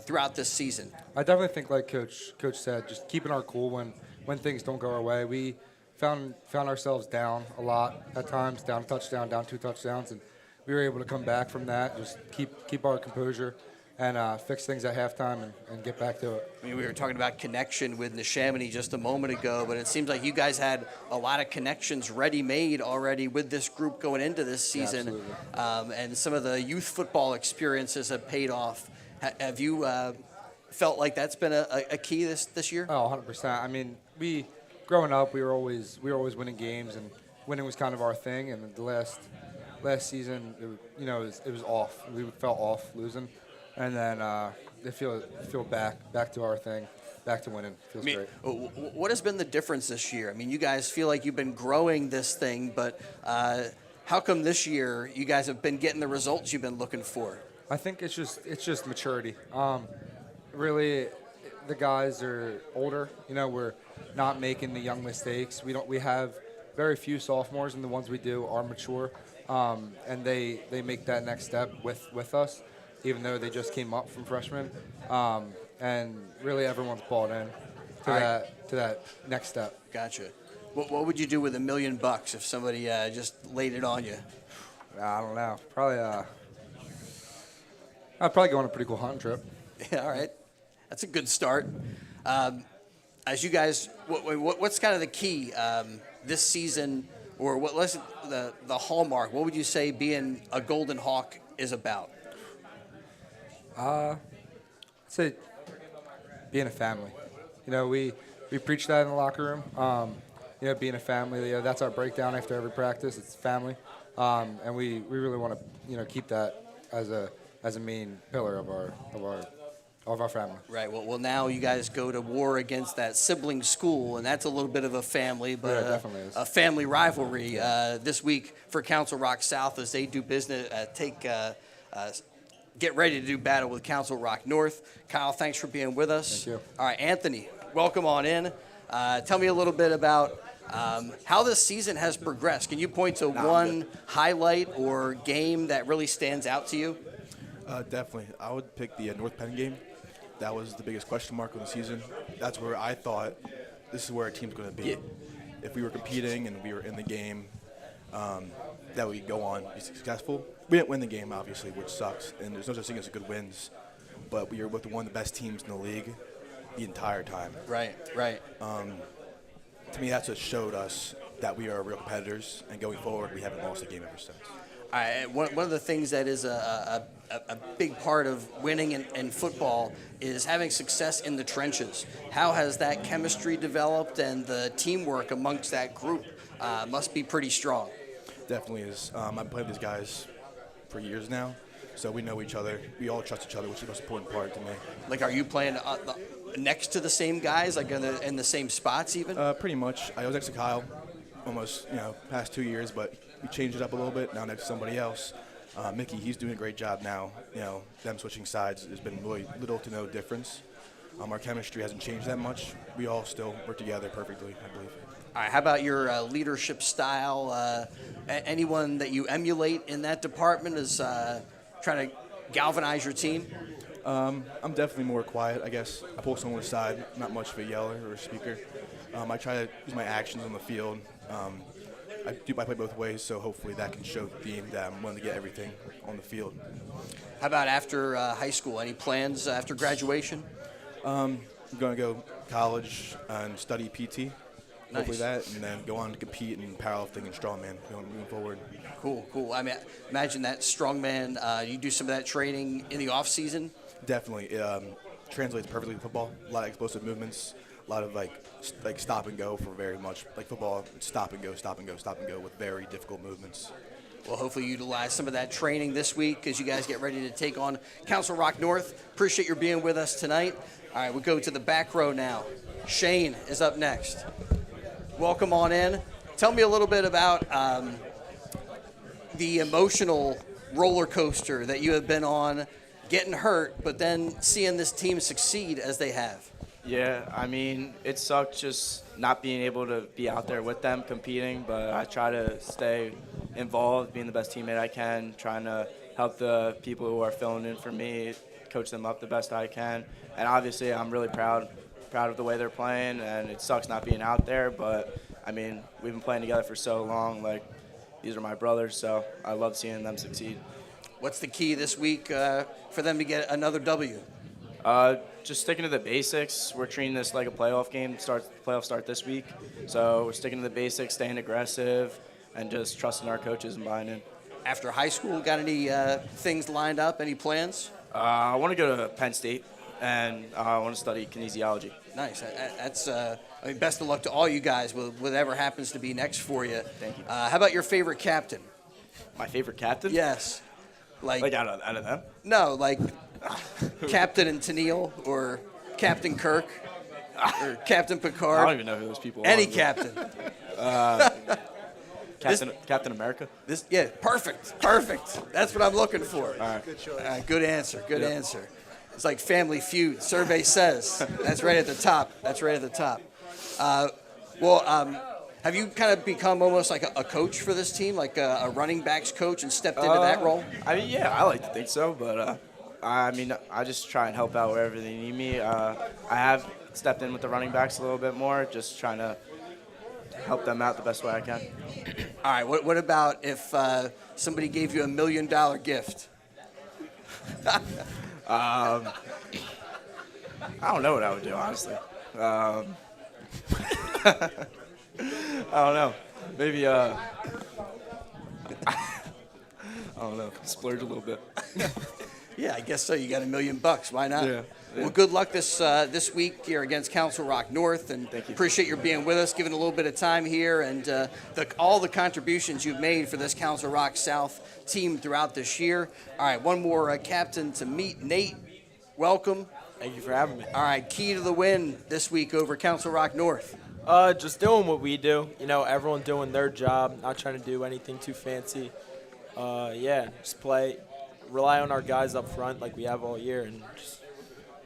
throughout this season? I definitely think, like Coach said, just keeping our cool when things don't go our way. We found ourselves down a lot at times, down a touchdown, down 2 touchdowns, and we were able to come back from that, just keep our composure and fix things at halftime and get back to it. I mean, we were talking about connection with Neshaminy just a moment ago, but it seems like you guys had a lot of connections ready-made already with this group going into this season. And some of the youth football experiences have paid off. Have you felt like that's been a key this year? Oh, 100%. I mean, growing up, we were always winning games, and winning was kind of our thing. And the last season, it was off. We felt off losing. And then they feel back to our thing, back to winning. Feels great. What has been the difference this year? I mean, you guys feel like you've been growing this thing, but how come this year you guys have been getting the results you've been looking for? I think it's just maturity. Really, the guys are older. We're not making the young mistakes. We have very few sophomores, and the ones we do are mature, and they make that next step with us, even though they just came up from freshmen, and really everyone's bought in to that next step. Gotcha. What would you do with $1 million if somebody just laid it on you? I don't know. I'd probably go on a pretty cool hunting trip. Yeah, all right. That's a good start. As you guys, what's kind of the key this season, or what's the hallmark? What would you say being a Golden Hawk is about? I'd say being a family. We preach that in the locker room. Being a family. That's our breakdown after every practice. It's family, and we really want to keep that as a main pillar of our family. Right. Well, now you guys go to war against that sibling school, and that's a little bit of a family, but definitely is. A family rivalry this week for Council Rock South as they do business. Get ready to do battle with Council Rock North. Kyle, thanks for being with us. Thank you. All right, Anthony, welcome on in. Tell me a little bit about how this season has progressed. Can you point to one highlight or game that really stands out to you? Definitely. I would pick the North Penn game. That was the biggest question mark of the season. That's where I thought this is where our team's going to be. If we were competing and we were in the game, that we could go on, be successful. We didn't win the game, obviously, which sucks, and there's no such thing as good wins. But we were with one of the best teams in the league the entire time. Right. To me, that's what showed us that we are real competitors, and going forward, we haven't lost a game ever since. One of the things that is a big part of winning in football is having success in the trenches. How has that chemistry developed, and the teamwork amongst that group must be pretty strong? Definitely is. I've played with these guys for years now, so we know each other. We all trust each other, which is the most important part to me. Like, are you playing next to the same guys, like in the same spots even? Pretty much. I was next to Kyle almost, past 2 years, but we changed it up a little bit, now next to somebody else. Mickey, he's doing a great job now. Them switching sides, there's been really little to no difference. Our chemistry hasn't changed that much. We all still work together perfectly, I believe. All right, how about your leadership style? Anyone that you emulate in that department is trying to galvanize your team? I'm definitely more quiet, I guess. I pull someone aside, not much of a yeller or a speaker. I try to use my actions on the field. I play both ways, so hopefully that can show the team that I'm willing to get everything on the field. How about after high school? Any plans after graduation? I'm going to go college and study PT. Nice. Hopefully that, and then go on to compete in powerlifting and strongman moving forward. Cool. I mean, imagine that strongman. You do some of that training in the off season. Definitely, it translates perfectly to football. A lot of explosive movements, a lot of like stop and go for very much like football. It's stop and go with very difficult movements. Well, hopefully you utilize some of that training this week as you guys get ready to take on Council Rock North. Appreciate your being with us tonight. All right, we'll go to the back row now. Shane is up next. welcome on in. Tell me a little bit about the emotional roller coaster that you have been on, getting hurt, but then seeing this team succeed as they have. Yeah, I mean, it sucked just not being able to be out there with them competing, but I try to stay involved, being the best teammate I can, trying to help the people who are filling in for me, coach them up the best I can. And obviously, I'm really proud of the way they're playing, and it sucks not being out there, but I mean, we've been playing together for so long. Like, these are my brothers, so I love seeing them succeed. What's the key this week for them to get another W? Just sticking to the basics. We're treating this like a playoff game. Playoffs start this week, so we're sticking to the basics, staying aggressive, and just trusting our coaches and buying in. After high school, got any things lined up? Any plans? I want to go to Penn State, and I want to study kinesiology. Nice. That's I mean, best of luck to all you guys with whatever happens to be next for you. Thank you. How about your favorite captain? My favorite captain? Yes. Like out of them? No, like Captain and Tennille, or Captain Kirk, or Captain Picard. I don't even know who those people are. Any captain. Captain America? Perfect. That's what I'm looking for. All right. Good choice. Good answer. Good answer. It's like Family Feud. Survey says. That's right at the top. Have you kind of become almost like a coach for this team, like a running backs coach, and stepped into that role? I mean, yeah, I like to think so, but I mean, I just try and help out wherever they need me. I have stepped in with the running backs a little bit more, just trying to help them out the best way I can. All right, what about if somebody gave you $1 million gift? I don't know what I would do, honestly. I don't know. Maybe, I don't know, splurge a little bit. Yeah, I guess so. You got $1 million. Why not? Yeah. Well, good luck this week here against Council Rock North, and appreciate your being with us, giving a little bit of time here, and all the contributions you've made for this Council Rock South team throughout this year. All right, one more captain to meet. Nate, welcome. Thank you for having me. All right, key to the win this week over Council Rock North. Just doing what we do. You know, everyone doing their job, not trying to do anything too fancy. Just rely on our guys up front like we have all year, and just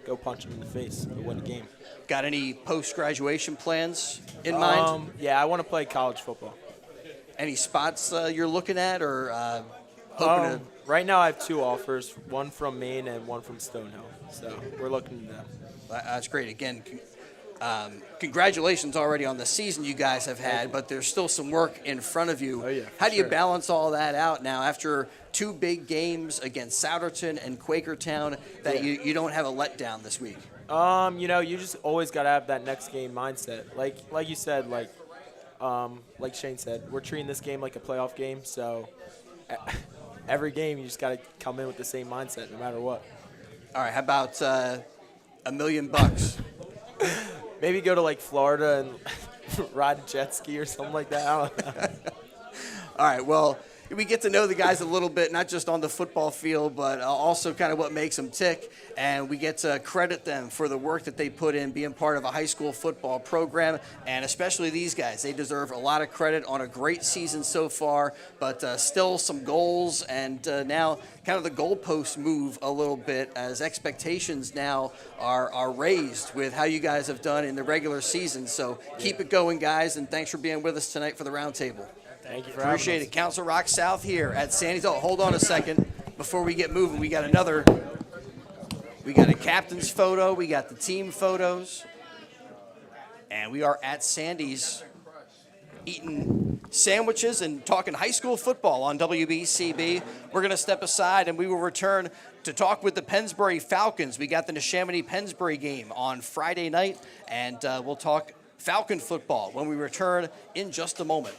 go punch them in the face to win the game. Got any post-graduation plans in mind? Yeah, I want to play college football. Any spots you're looking at, or hoping to? Right now I have 2 offers, one from Maine and one from Stonehill. So we're looking at them. That's great. Again, congratulations already on the season you guys have had, but there's still some work in front of you. Oh, yeah, How do you balance all that out now after 2 big games against Souderton and Quakertown that you don't have a letdown this week? You just always got to have that next game mindset. Like you said, like Shane said, we're treating this game like a playoff game, so every game you just got to come in with the same mindset no matter what. All right, how about $1 million? Maybe go to like Florida and ride a jet ski or something like that. I don't know. All right, well, we get to know the guys a little bit, not just on the football field, but also kind of what makes them tick. And we get to credit them for the work that they put in being part of a high school football program. And especially these guys, they deserve a lot of credit on a great season so far, but still some goals. And now kind of the goalposts move a little bit as expectations now are raised with how you guys have done in the regular season. So keep it going, guys, and thanks for being with us tonight for the Roundtable. Thank you for having us. Appreciate it. Council Rock South here at Sandy's. Oh, hold on a second. Before we get moving, we got a captain's photo. We got the team photos. And we are at Sandy's eating sandwiches and talking high school football on WBCB. We're going to step aside, and we will return to talk with the Pennsbury Falcons. We got the Neshaminy Pennsbury game on Friday night, and we'll talk Falcon football when we return in just a moment.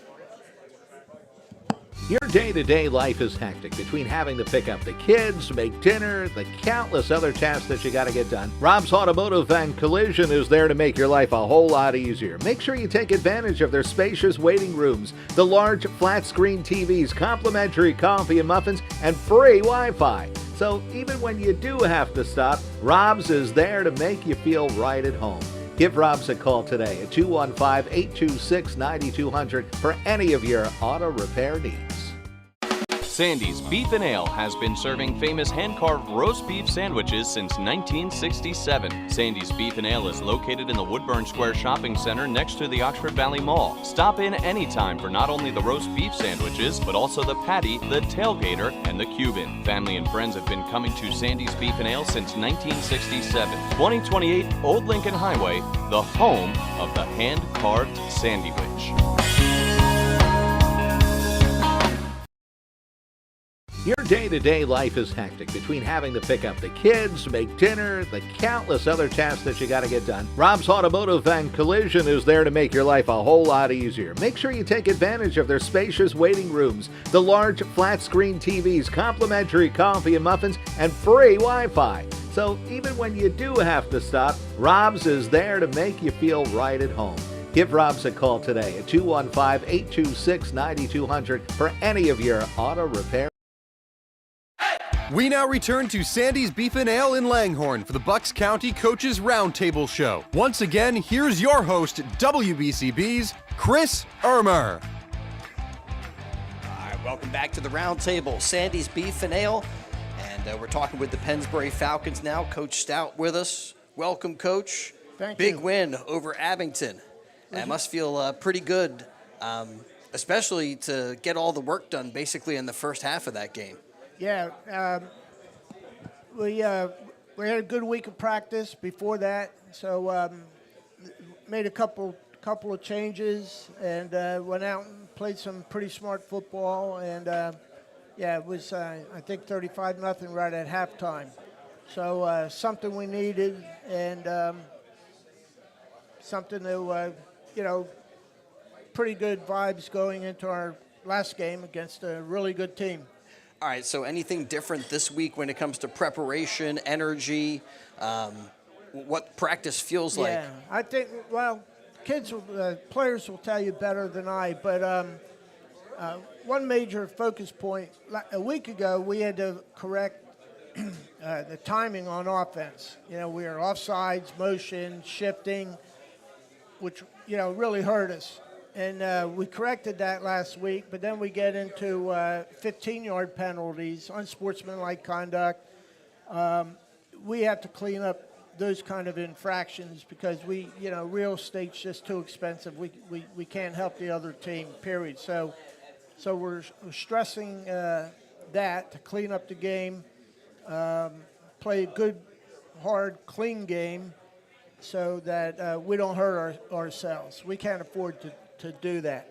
Your day-to-day life is hectic between having to pick up the kids, make dinner, the countless other tasks that you got to get done. Rob's Automotive and Collision is there to make your life a whole lot easier. Make sure you take advantage of their spacious waiting rooms, the large flat-screen TVs, complimentary coffee and muffins, and free Wi-Fi. So even when you do have to stop, Rob's is there to make you feel right at home. Give Rob's a call today at 215-826-9200 for any of your auto repair needs. Sandy's Beef and Ale has been serving famous hand-carved roast beef sandwiches since 1967. Sandy's Beef and Ale is located in the Woodburn Square Shopping Center next to the Oxford Valley Mall. Stop in anytime for not only the roast beef sandwiches, but also the patty, the tailgater, and the Cuban. Family and friends have been coming to Sandy's Beef and Ale since 1967. 2028 Old Lincoln Highway, the home of the hand-carved sandwich. Your day-to-day life is hectic between having to pick up the kids, make dinner, the countless other tasks that you got to get done. Rob's Automotive and Collision is there to make your life a whole lot easier. Make sure you take advantage of their spacious waiting rooms, the large flat-screen TVs, complimentary coffee and muffins, and free Wi-Fi. So even when you do have to stop, Rob's is there to make you feel right at home. Give Rob's a call today at 215-826-9200 for any of your auto repair. We now return to Sandy's Beef and Ale in Langhorne for the Bucks County Coaches Roundtable Show. Once again, here's your host, WBCB's Chris Ermer. All right, welcome back to the Roundtable, Sandy's Beef and Ale. And we're talking with the Pennsbury Falcons now. Coach Stout with us. Welcome, Coach. Thank Big you. win over Abington. That must feel pretty good, especially to get all the work done basically in the first half of that game. Yeah, we had a good week of practice before that, so made a couple of changes and went out and played some pretty smart football. And it was I think 35-0 right at halftime. So something we needed and something to pretty good vibes going into our last game against a really good team. All right, so anything different this week when it comes to preparation, energy, what practice feels like? Yeah, I think, players will tell you better than I, but one major focus point, a week ago, we had to correct the timing on offense. We were offsides, motion, shifting, which, really hurt us. And we corrected that last week, but then we get into 15-yard penalties, unsportsmanlike conduct. We have to clean up those kind of infractions because real estate's just too expensive. We can't help the other team, period. So we're stressing that to clean up the game, play a good, hard, clean game so that we don't hurt ourselves. We can't afford to do that.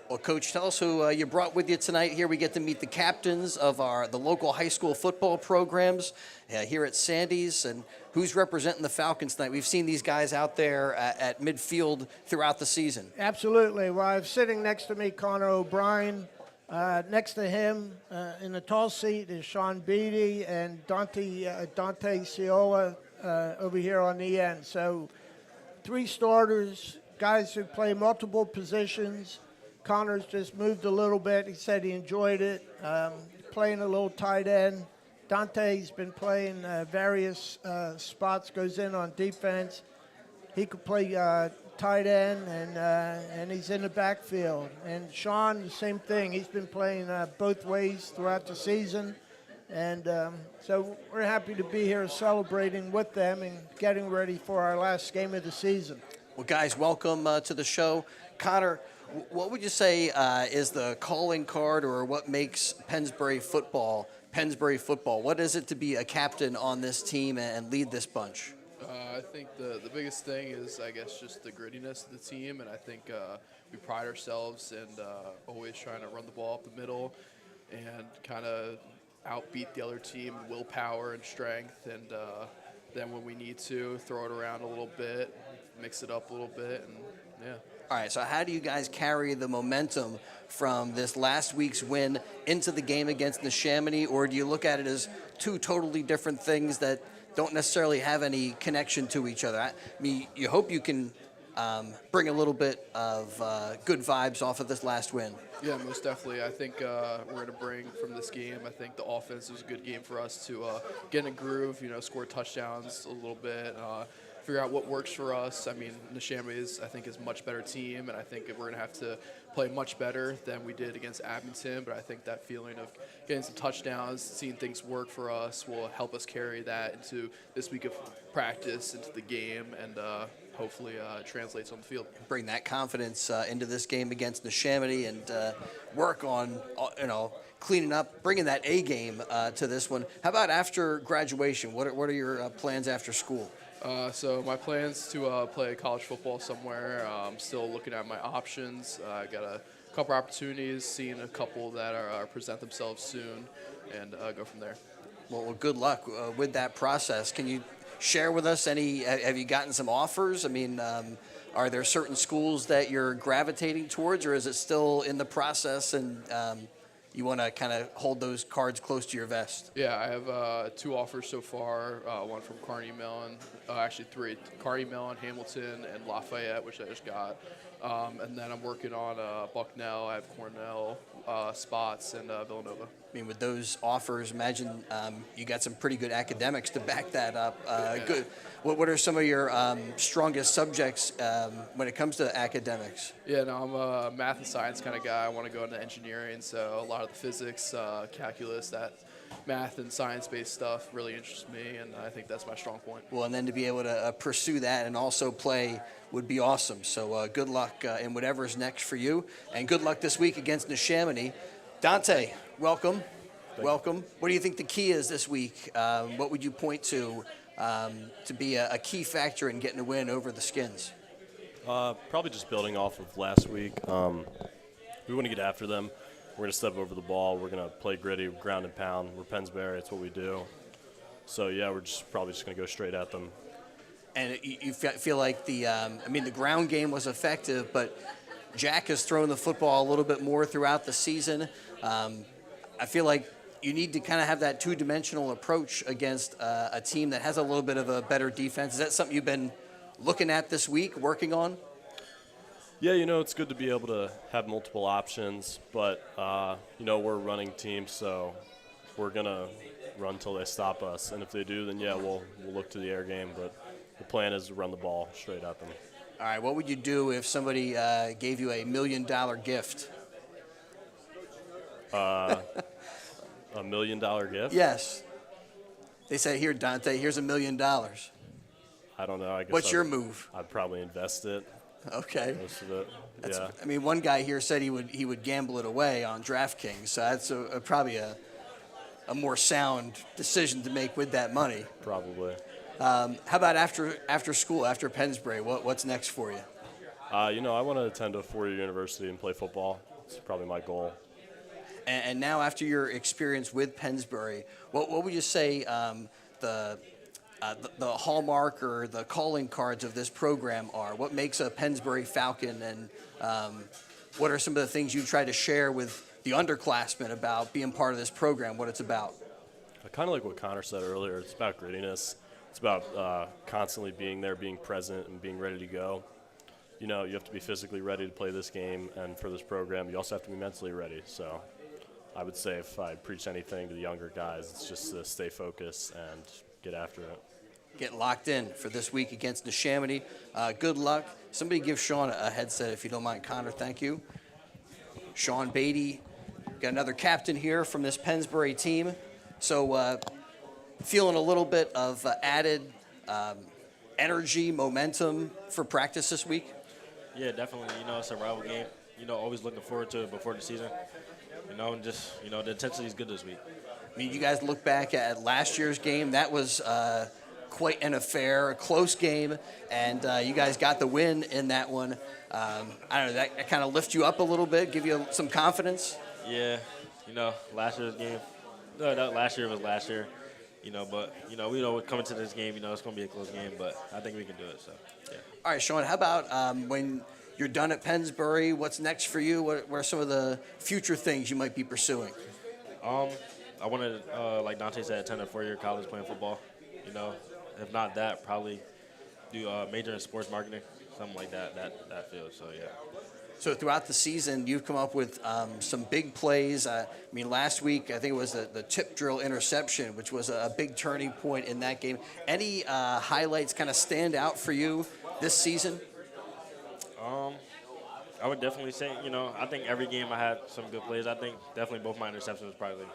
Well, Coach, tell us who you brought with you tonight. Here we get to meet the captains of the local high school football programs here at Sandy's, and who's representing the Falcons tonight. We've seen these guys out there at midfield throughout the season. Absolutely. Well, I'm sitting next to me, Connor O'Brien. Next to him in the tall seat is Sean Beatty and Dante Ciola over here on the end. So 3 starters, guys who play multiple positions. Connor's just moved a little bit. He said he enjoyed it, playing a little tight end. Dante's been playing various spots, goes in on defense. He could play tight end, and he's in the backfield. And Sean, the same thing. He's been playing both ways throughout the season. And so we're happy to be here celebrating with them and getting ready for our last game of the season. Well, guys, welcome to the show. Connor, what would you say is the calling card or what makes Pennsbury football? What is it to be a captain on this team and lead this bunch? I think the biggest thing is, I guess, just the grittiness of the team, and I think we pride ourselves in always trying to run the ball up the middle and kind of outbeat the other team in willpower and strength, and then when we need to, throw it around a little bit, mix it up a little bit, and yeah. All right, so how do you guys carry the momentum from this last week's win into the game against Neshaminy, or do you look at it as 2 totally different things that don't necessarily have any connection to each other? I mean, you hope you can bring a little bit of good vibes off of this last win. Yeah, most definitely. I think we're going to bring from this game, I think the offense was a good game for us to get in a groove, score touchdowns a little bit, figure out what works for us. I mean, Neshaminy is a much better team, and I think we're going to have to play much better than we did against Abington. But I think that feeling of getting some touchdowns, seeing things work for us, will help us carry that into this week of practice, into the game, and hopefully translates on the field. Bring that confidence into this game against Neshaminy and work on, cleaning up, bringing that A game to this one. How about after graduation? What are your plans after school? So my plans to play college football somewhere. I'm still looking at my options. I got a couple opportunities, seeing a couple that are present themselves soon, and go from there. Well, good luck with that process. Can you share with us have you gotten some offers? I mean, are there certain schools that you're gravitating towards, or is it still in the process and you want to kind of hold those cards close to your vest? Yeah, I have 2 offers so far, one from Carnegie Mellon, actually 3, Carnegie Mellon, Hamilton, and Lafayette, which I just got. And then I'm working on Bucknell, I have Cornell, Spots, and Villanova. I mean, with those offers, imagine you got some pretty good academics to back that up. Good. What are some of your strongest subjects when it comes to academics? Yeah, no, I'm a math and science kind of guy. I want to go into engineering, so a lot of the physics, calculus, that math and science-based stuff really interests me, and I think that's my strong point. Well, and then to be able to pursue that and also play would be awesome. So good luck in whatever is next for you, and good luck this week against Neshaminy. Dante, welcome. Welcome. What do you think the key is this week? What would you point to be a key factor in getting a win over the Skins? Probably just building off of last week. We want to get after them. We're going to step over the ball. We're going to play gritty, ground and pound. We're Pennsbury. It's what we do. So, yeah, we're probably just going to go straight at them. And you feel like the ground game was effective, but Jack has thrown the football a little bit more throughout the season. I feel like you need to kind of have that two-dimensional approach against a team that has a little bit of a better defense. Is that something you've been looking at this week, working on? Yeah, it's good to be able to have multiple options, but, we're a running team, so we're going to run until they stop us. And if they do, then, yeah, we'll look to the air game, but the plan is to run the ball straight at them. All right, what would you do if somebody gave you $1 million gift? $1 million gift? Yes. They say, here, Dante, here's $1 million. I don't know. I guess What's your move? I'd probably invest it. Okay. Most of it. Yeah. I mean, one guy here said he would gamble it away on DraftKings, so that's probably a more sound decision to make with that money. Probably. How about after school, after Pennsbury? What's next for you? I want to attend a 4-year university and play football. It's probably my goal. And now, after your experience with Pennsbury, what would you say the hallmark or the calling cards of this program are? What makes a Pennsbury Falcon, and what are some of the things you try to share with the underclassmen about being part of this program, what it's about? Kind of like what Connor said earlier, it's about grittiness. It's about constantly being there, being present, and being ready to go. You have to be physically ready to play this game, and for this program, you also have to be mentally ready. So I would say if I preach anything to the younger guys, it's just to stay focused and get after it. Get locked in for this week against Neshaminy. Good luck. Somebody give Sean a headset if you don't mind. Connor, thank you. Sean Beatty, got another captain here from this Pennsbury team. So feeling a little bit of added energy, momentum for practice this week? Yeah, definitely. It's a rival game. Always looking forward to it before the season. And just, the intensity is good this week. I mean, you guys look back at last year's game. That was quite an affair, a close game, and you guys got the win in that one. I don't know, that kind of lift you up a little bit, give you some confidence? Yeah, last year's game. No, last year was last year. But we're coming to this game. It's going to be a close game, but I think we can do it. So, yeah. All right, Sean. How about when you're done at Pennsbury? What's next for you? What are some of the future things you might be pursuing? I wanted, like Dante said, attend a 4-year college playing football. If not that, probably do major in sports marketing, something like that field. So yeah. So throughout the season, you've come up with some big plays. Last week, I think it was the tip drill interception, which was a big turning point in that game. Any highlights kind of stand out for you this season? I would definitely say, I think every game I had some good plays. I think definitely both my interceptions was probably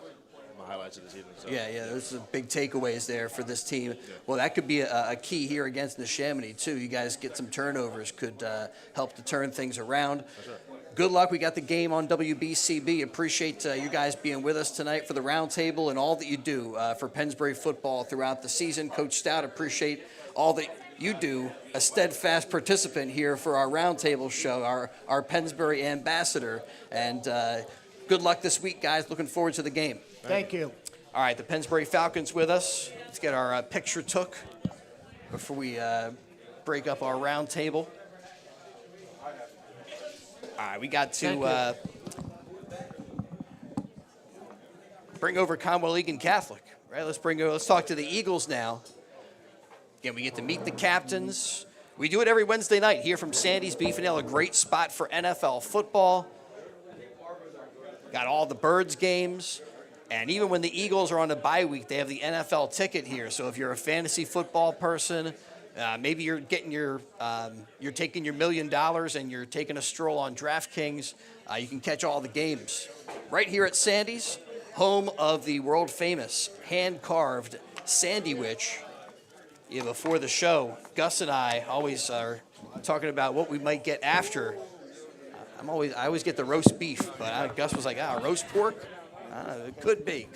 my highlights of the season. So. Yeah, there's some big takeaways there for this team. Yeah. Well, that could be a key here against Neshaminy, too. You guys get some turnovers, could help to turn things around. Sure. Good luck. We got the game on WBCB. Appreciate you guys being with us tonight for the roundtable and all that you do for Pennsbury football throughout the season. Coach Stout, appreciate all that you do, a steadfast participant here for our roundtable show, our Pennsbury ambassador. And good luck this week, guys. Looking forward to the game. Thank you. All right, the Pennsbury Falcons with us. Let's get our picture took before we break up our roundtable. All right, we got to bring over Conwell-Egan Catholic. Right, let's talk to the Eagles now. Again, we get to meet the captains. We do it every Wednesday night here from Sandy's Beef and Ale, a great spot for NFL football. Got all the Birds games. And even when the Eagles are on a bye week, they have the NFL ticket here. So if you're a fantasy football person, maybe you're getting you're taking your $1 million and you're taking a stroll on DraftKings, you can catch all the games. Right here at Sandy's, home of the world-famous hand-carved Sandywich. Yeah, before the show, Gus and I always are talking about what we might get after. I always get the roast beef, but Gus was like, roast pork? It could be.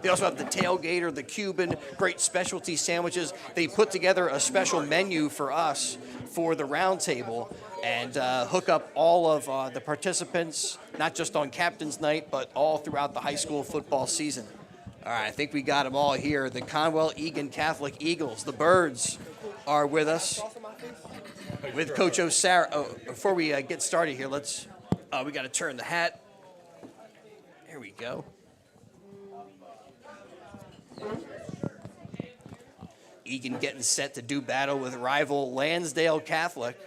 They also have the tailgater, the Cuban, great specialty sandwiches. They put together a special menu for us for the roundtable and hook up all of the participants, not just on Captain's Night, but all throughout the high school football season. All right, I think we got them all here. The Conwell-Egan Catholic Eagles, the Birds, are with us. With Coach O'Sara. Before we get started here, we got to turn the hat. There we go. Egan getting set to do battle with rival Lansdale Catholic.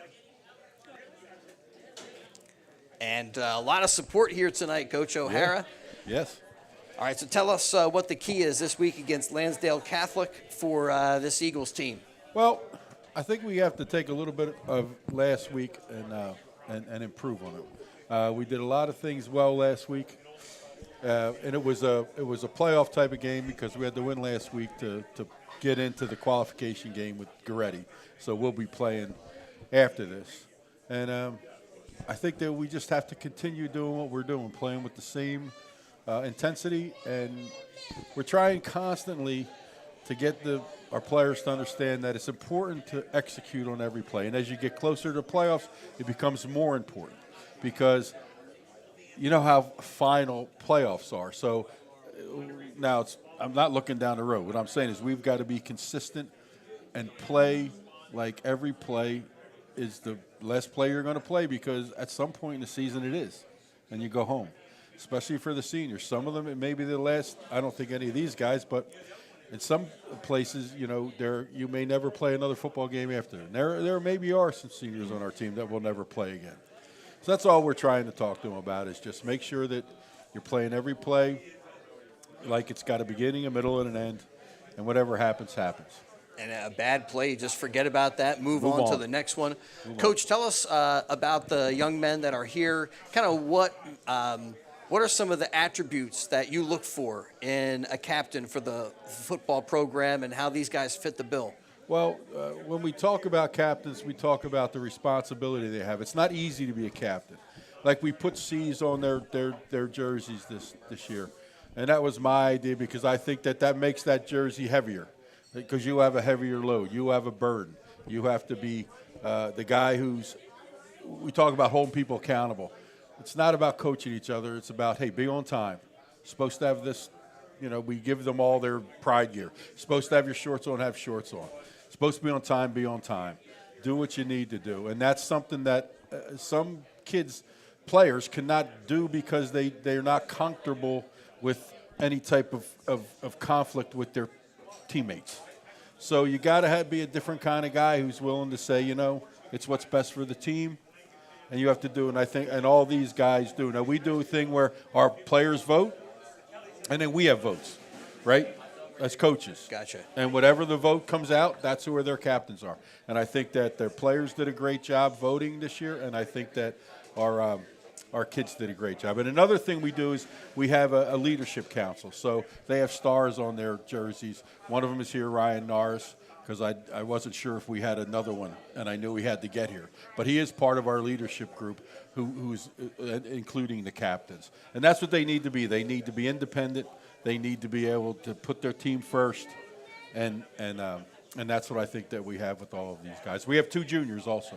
And a lot of support here tonight, Coach O'Hara. Yeah. Yes. All right, so tell us what the key is this week against Lansdale Catholic for this Eagles team. Well, I think we have to take a little bit of last week and improve on it. We did a lot of things well last week, and it was a playoff type of game because we had to win last week to get into the qualification game with Goretti. So we'll be playing after this, and I think that we just have to continue doing what we're doing, playing with the same intensity, and we're trying constantly to get our players to understand that it's important to execute on every play. And as you get closer to the playoffs, it becomes more important because you know how final playoffs are. So now I'm not looking down the road. What I'm saying is we've got to be consistent and play like every play is the last play you're going to play because at some point in the season it is, and you go home. Especially for the seniors. Some of them, it may be the last. I don't think any of these guys, but in some places, you may never play another football game after. And there maybe are some seniors on our team that will never play again. So that's all we're trying to talk to them about is just make sure that you're playing every play like it's got a beginning, a middle, and an end, and whatever happens, happens. And a bad play, just forget about that. Move on to the next one. Coach, tell us about the young men that are here. Kind of what are some of the attributes that you look for in a captain for the football program and how these guys fit the bill? Well, when we talk about captains, we talk about the responsibility they have. It's not easy to be a captain. Like we put C's on their jerseys this year, and that was my idea because I think that makes that jersey heavier because you have a heavier load. You have a burden. You have to be the guy we talk about holding people accountable. It's not about coaching each other. It's about, hey, be on time. Supposed to have this, we give them all their pride gear. Supposed to have your shorts on, have shorts on. Supposed to be on time, be on time. Do what you need to do. And that's something that some players cannot do because they're not comfortable with any type of conflict with their teammates. So you got to be a different kind of guy who's willing to say, it's what's best for the team. and you have to do, and I think, and all these guys do. Now, we do a thing where our players vote, and then we have votes, right, as coaches. Gotcha. And whatever the vote comes out, that's who their captains are. And I think that their players did a great job voting this year, and I think that our kids did a great job. And another thing we do is we have a leadership council. So they have stars on their jerseys. One of them is here, Ryan Norris, because I wasn't sure if we had another one, and I knew we had to get here. But he is part of our leadership group, who's including the captains. And that's what they need to be. They need to be independent. They need to be able to put their team first, and that's what I think that we have with all of these guys. We have 2 juniors also.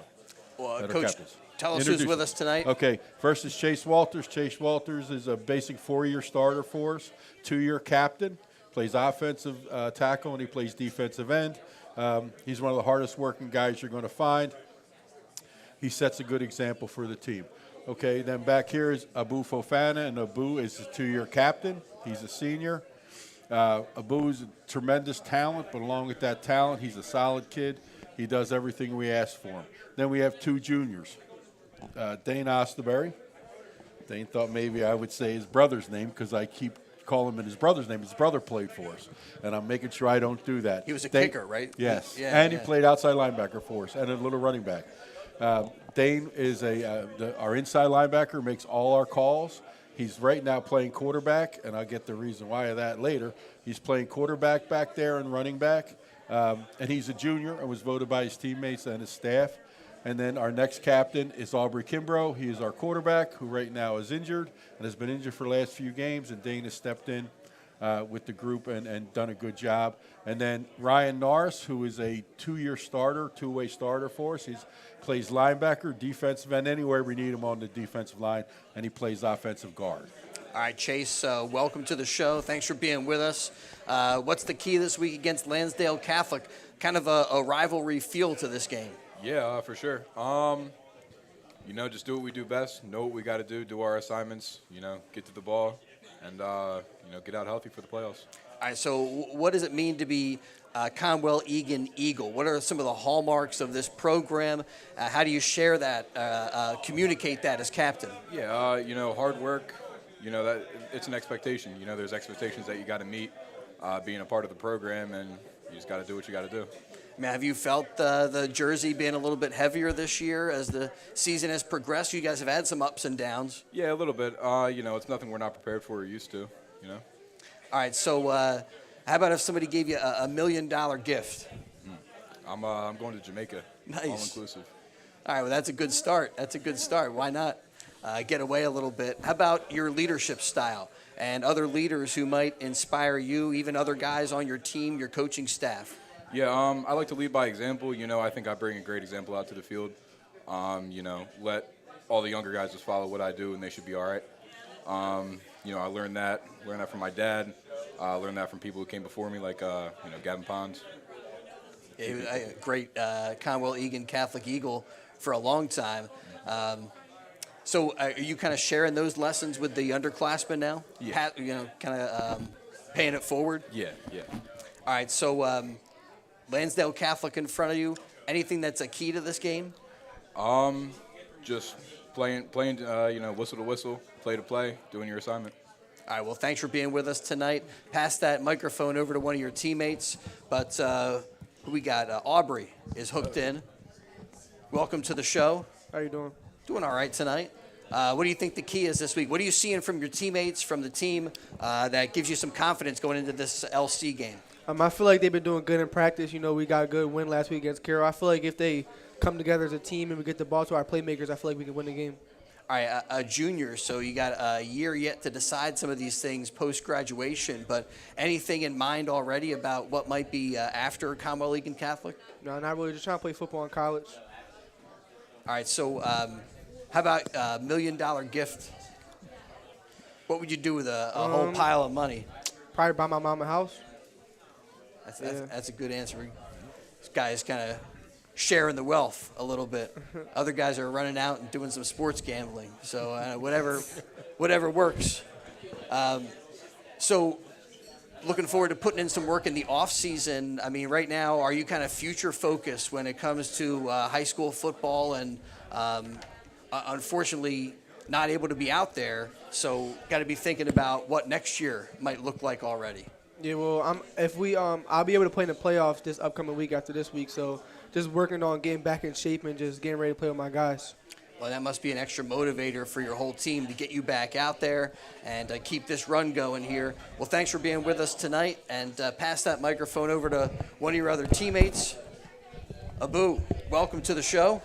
Well, Coach, tell us who's with us tonight. Okay, first is Chase Walters. Chase Walters is a basic 4-year starter for us, 2-year captain, plays offensive tackle, and he plays defensive end. He's one of the hardest working guys you're going to find. He sets a good example for the team. Okay, then back here is Abu Fofana, and Abu is a 2-year captain. He's a senior. Abu's a tremendous talent, but along with that talent, he's a solid kid. He does everything we ask for him. Then we have 2 juniors. Dane Osterberry. Dane thought maybe I would say his brother's name because I keep calling him his brother's name. His brother played for us, and I'm making sure I don't do that. He was a kicker, right? Yes, Yeah, and he played outside linebacker for us and a little running back. Dane is our inside linebacker, makes all our calls. He's right now playing quarterback, and I'll get the reason why of that later. He's playing quarterback back there and running back, and he's a junior and was voted by his teammates and his staff. And then our next captain is Aubrey Kimbrough. He is our quarterback, who right now is injured and has been injured for the last few games, and Dane has stepped in with the group and done a good job. And then Ryan Norris, who is a 2-year starter, 2-way starter for us. He plays linebacker, defensive end, anywhere we need him on the defensive line, and he plays offensive guard. All right, Chase, welcome to the show. Thanks for being with us. What's the key this week against Lansdale Catholic? Kind of a rivalry feel to this game. Yeah, for sure. Just do what we do best, know what we got to do our assignments, get to the ball, and, get out healthy for the playoffs. All right, so what does it mean to be Conwell-Egan Eagle? What are some of the hallmarks of this program? How do you share that, communicate that as captain? Yeah, hard work, that it's an expectation. There's expectations that you got to meet being a part of the program, and you just got to do what you got to do. Have you felt the jersey being a little bit heavier this year as the season has progressed? You guys have had some ups and downs. Yeah, a little bit. It's nothing we're not prepared for or used to, All right, so how about if somebody gave you a $1 million gift? I'm going to Jamaica. Nice. All inclusive. All right, well, that's a good start. Why not get away a little bit? How about your leadership style and other leaders who might inspire you, even other guys on your team, your coaching staff? Yeah, I like to lead by example. I think I bring a great example out to the field. Let all the younger guys just follow what I do, and they should be all right. I learned that from my dad. Learned that from people who came before me, like Gavin Pons. Yeah, he was a great Conwell-Egan Catholic Eagle for a long time. So are you kind of sharing those lessons with the underclassmen now? Yeah. Paying it forward? Yeah. All right, so Lansdale Catholic in front of you. Anything that's a key to this game? Just playing, whistle to whistle, play to play, doing your assignment. All right, well, thanks for being with us tonight. Pass that microphone over to one of your teammates. But who we got? Aubrey is hooked in. Welcome to the show. How you doing? Doing all right tonight. What do you think the key is this week? What are you seeing from your teammates, from the team, that gives you some confidence going into this LC game? I feel like they've been doing good in practice. We got a good win last week against Carroll. I feel like if they come together as a team and we get the ball to our playmakers, I feel like we can win the game. All right, a junior, so you got a year yet to decide some of these things post-graduation, but anything in mind already about what might be after Conwell-Egan Catholic? No, not really. Just trying to play football in college. All right, so how about a $1 million gift? What would you do with a whole pile of money? Probably buy my mom a house. That's a good answer. This guy is kind of sharing the wealth a little bit. Other guys are running out and doing some sports gambling. So whatever works. So looking forward to putting in some work in the off season. I mean, right now, are you kind of future focused when it comes to high school football and unfortunately not able to be out there. So got to be thinking about what next year might look like already. Yeah, well, I'll be able to play in the playoffs this upcoming week after this week. So just working on getting back in shape and just getting ready to play with my guys. Well, that must be an extra motivator for your whole team to get you back out there and keep this run going here. Well, thanks for being with us tonight, and pass that microphone over to one of your other teammates. Abu, welcome to the show.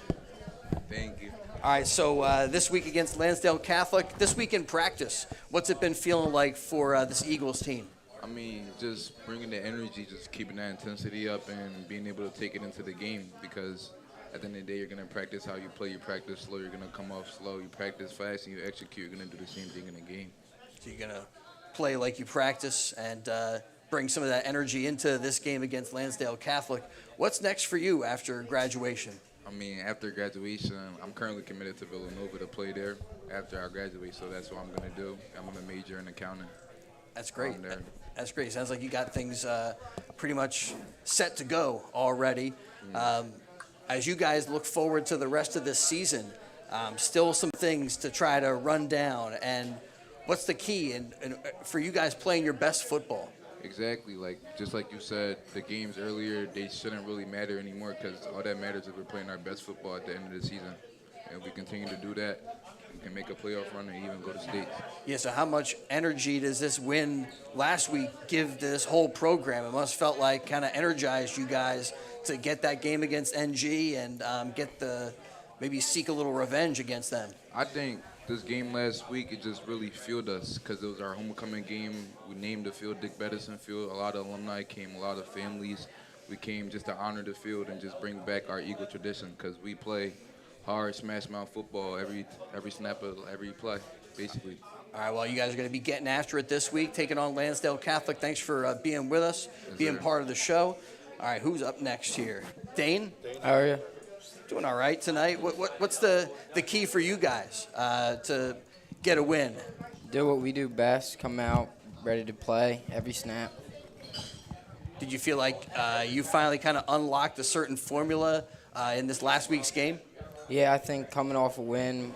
Thank you. All right, so this week against Lansdale Catholic, this week in practice, what's it been feeling like for this Eagles team? I mean, just bringing the energy, just keeping that intensity up and being able to take it into the game, because at the end of the day, you're going to practice how you play. You practice slow, you're going to come off slow. You practice fast, and you execute. You're going to do the same thing in the game. So you're going to play like you practice and bring some of that energy into this game against Lansdale Catholic. What's next for you after graduation? I mean, after graduation, I'm currently committed to Villanova to play there after I graduate, so that's what I'm going to do. I'm going to major in accounting. That's great. That's great. Sounds like you got things pretty much set to go already. As you guys look forward to the rest of this season, still some things to try to run down. And what's the key and for you guys playing your best football? Exactly. Just like you said, the games earlier, they shouldn't really matter anymore, because all that matters is we're playing our best football at the end of the season. And if we continue to do that, we can make a playoff run and even go to states. Yeah, so how much energy does this win last week give this whole program? It must felt like kind of energized you guys to get that game against NG and maybe seek a little revenge against them. I think this game last week, it just really fueled us, because it was our homecoming game. We named the field Dick Bettison Field. A lot of alumni came, a lot of families. We came just to honor the field and just bring back our Eagle tradition, because we play hard, smash mouth football every snap of every play, basically. All right, well, you guys are going to be getting after it this week, taking on Lansdale Catholic. Thanks for being with us, being part of the show. All right, who's up next here? Dane? How are you? Doing all right tonight. What's the key for you guys to get a win? Do what we do best, come out ready to play every snap. Did you feel like you finally kind of unlocked a certain formula in this last week's game? Yeah, I think coming off a win,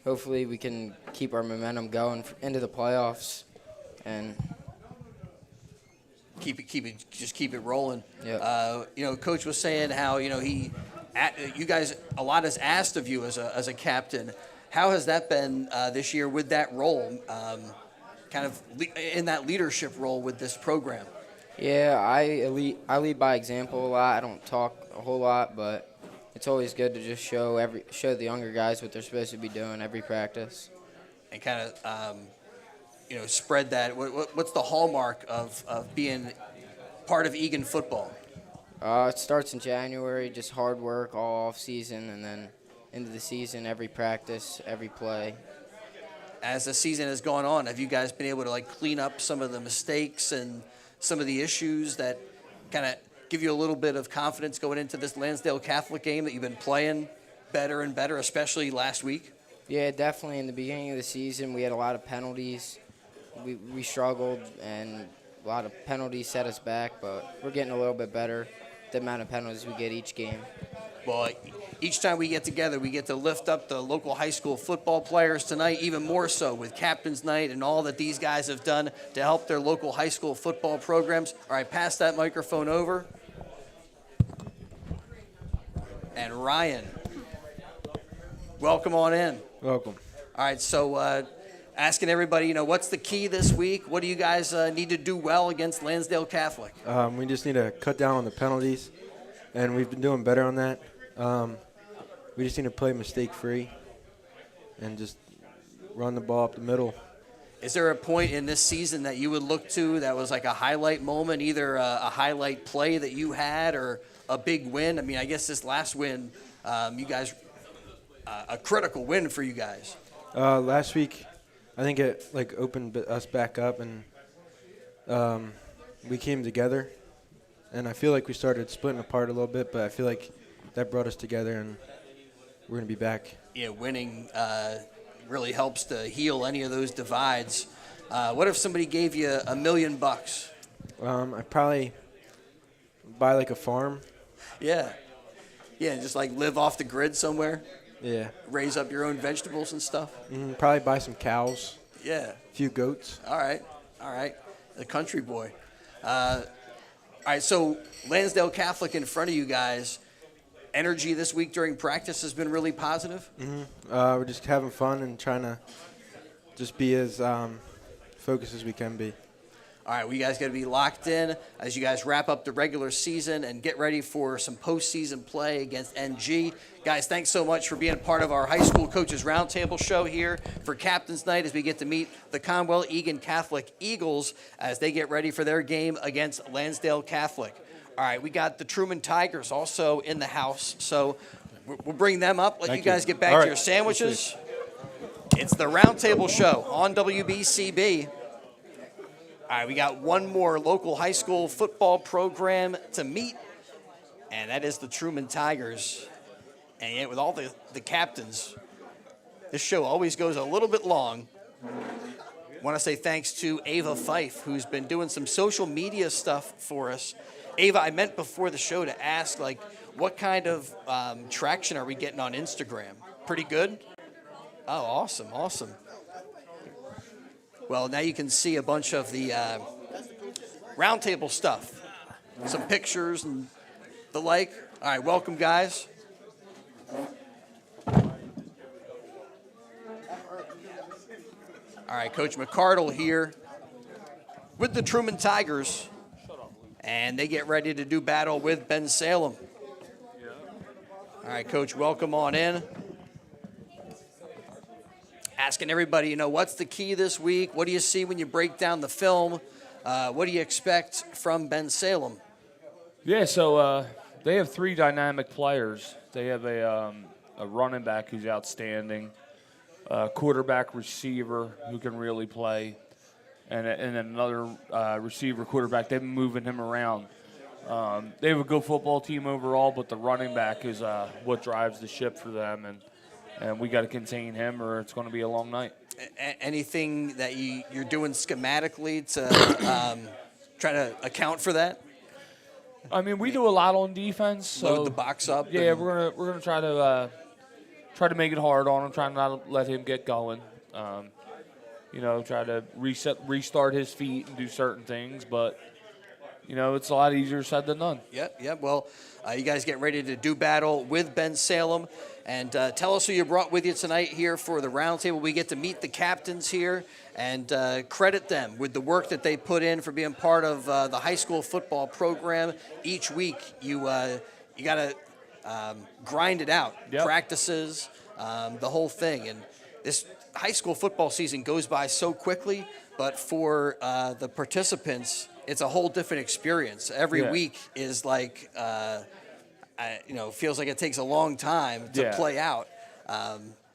hopefully we can keep our momentum going into the playoffs and keep it rolling. Yeah. Coach was saying how you guys, a lot is asked of you as a captain. How has that been this year with that role, kind of in that leadership role with this program? Yeah, I lead by example a lot. I don't talk a whole lot, but it's always good to just show the younger guys what they're supposed to be doing every practice. And kind of spread that. What's the hallmark of being part of Egan football? It starts in January, just hard work all off season, and then into the season, every practice, every play. As the season has gone on, have you guys been able to clean up some of the mistakes and some of the issues that kind of give you a little bit of confidence going into this Lansdale Catholic game that you've been playing better and better, especially last week? Yeah, definitely. In the beginning of the season, we had a lot of penalties. We struggled, and a lot of penalties set us back, but we're getting a little bit better, the amount of penalties we get each game. Well, each time we get together, we get to lift up the local high school football players tonight, even more so with Captain's Night and all that these guys have done to help their local high school football programs. All right, pass that microphone over. And Ryan, welcome on in. Welcome. All right, so asking everybody, what's the key this week? What do you guys need to do well against Lansdale Catholic? We just need to cut down on the penalties, and we've been doing better on that. We just need to play mistake-free and just run the ball up the middle. Is there a point in this season that you would look to that was like a highlight moment, either a highlight play that you had or a big win? I mean, I guess this last win, you guys, a critical win for you guys. Last week, I think it opened us back up, and we came together. And I feel like we started splitting apart a little bit, but I feel like that brought us together, and we're going to be back. Yeah, winning really helps to heal any of those divides. What if somebody gave you $1 million? I'd probably buy a farm. Yeah. Yeah, just live off the grid somewhere. Yeah. Raise up your own vegetables and stuff? Probably buy some cows. Yeah. A few goats. All right. The country boy. All right, so Lansdale Catholic in front of you guys. Energy this week during practice has been really positive? We're just having fun and trying to just be as focused as we can be. All right, well, you guys got to be locked in as you guys wrap up the regular season and get ready for some postseason play against NG. Guys, thanks so much for being a part of our high school coaches roundtable show here for Captain's Night as we get to meet the Conwell-Egan Catholic Eagles as they get ready for their game against Lansdale Catholic. All right, we got the Truman Tigers also in the house, so we'll bring them up, let you guys get back to your sandwiches. It's the roundtable show on WBCB. All right, we got one more local high school football program to meet, and that is the Truman Tigers. And yet with all the captains, this show always goes a little bit long. I want to say thanks to Ava Fife, who's been doing some social media stuff for us. Ava, I meant before the show to ask, like, what kind of traction are we getting on Instagram? Pretty good? Oh, awesome. Well, now you can see a bunch of the roundtable stuff, some pictures and the like. All right, welcome, guys. All right, Coach McCardle here with the Truman Tigers, and they get ready to do battle with Bensalem. All right, Coach, welcome on in. Asking everybody, what's the key this week? What do you see when you break down the film? What do you expect from Bensalem? Yeah, so they have three dynamic players. They have a running back who's outstanding, a quarterback receiver who can really play, and another receiver quarterback. They've been moving him around. They have a good football team overall, but the running back is what drives the ship for them, and we got to contain him or it's going to be a long night. Anything that you're doing schematically to try to account for that? I mean, we do a lot on defense. So load the box up. Yeah, we're gonna try to make it hard on him. Try not to let him get going. Try to restart his feet and do certain things, but it's a lot easier said than done. Yep. Well, you guys get ready to do battle with Bensalem. And tell us who you brought with you tonight here for the roundtable. We get to meet the captains here and credit them with the work that they put in for being part of the high school football program. Each week, you got to grind it out. Yep. Practices, the whole thing. And this high school football season goes by so quickly, but for the participants, it's a whole different experience. Every week is like feels like it takes a long time to play out.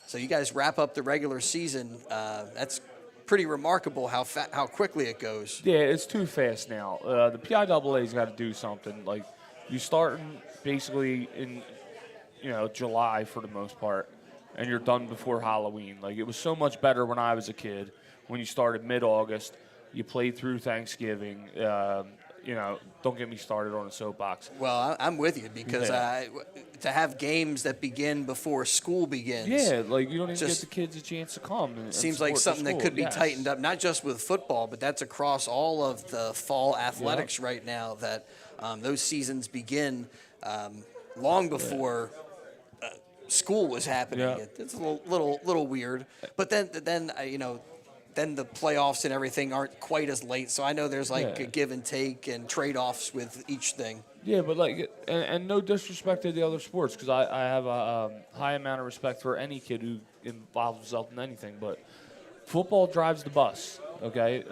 So you guys wrap up the regular season. That's pretty remarkable how quickly it goes. Yeah, it's too fast now. The PIAA's got to do something. Like, you start basically in July for the most part, and you're done before Halloween. Like, it was so much better when I was a kid. When you started mid-August, you played through Thanksgiving. Don't get me started on a soapbox. Well, I'm with you because to have games that begin before school begins. Yeah, like you don't even get the kids a chance to come. And seems like something that could be tightened up, not just with football, but that's across all of the fall athletics right now, that those seasons begin long before school was happening. Yeah. It's a little weird. But then the playoffs and everything aren't quite as late. So I know there's a give and take and trade-offs with each thing. Yeah, but and no disrespect to the other sports, because I have a high amount of respect for any kid who involves himself in anything. But football drives the bus, okay?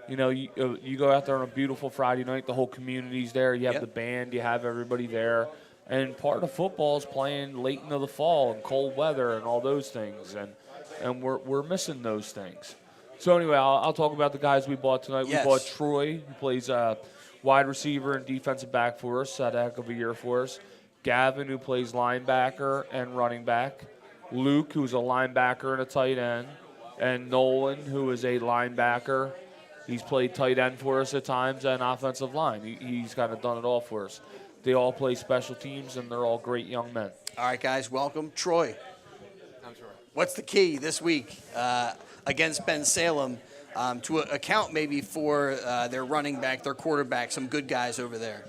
You go out there on a beautiful Friday night, the whole community's there. You have the band, you have everybody there. And part of football is playing late into the fall and cold weather and all those things. And we're missing those things. So anyway, I'll talk about the guys we bought tonight. Yes. We bought Troy, who plays wide receiver and defensive back for us. Had a heck of a year for us. Gavin, who plays linebacker and running back. Luke, who's a linebacker and a tight end. And Nolan, who is a linebacker. He's played tight end for us at times and offensive line. He's kind of done it all for us. They all play special teams, and they're all great young men. All right, guys, welcome. Troy. What's the key this week against Bensalem to account maybe for their running back, their quarterback, some good guys over there?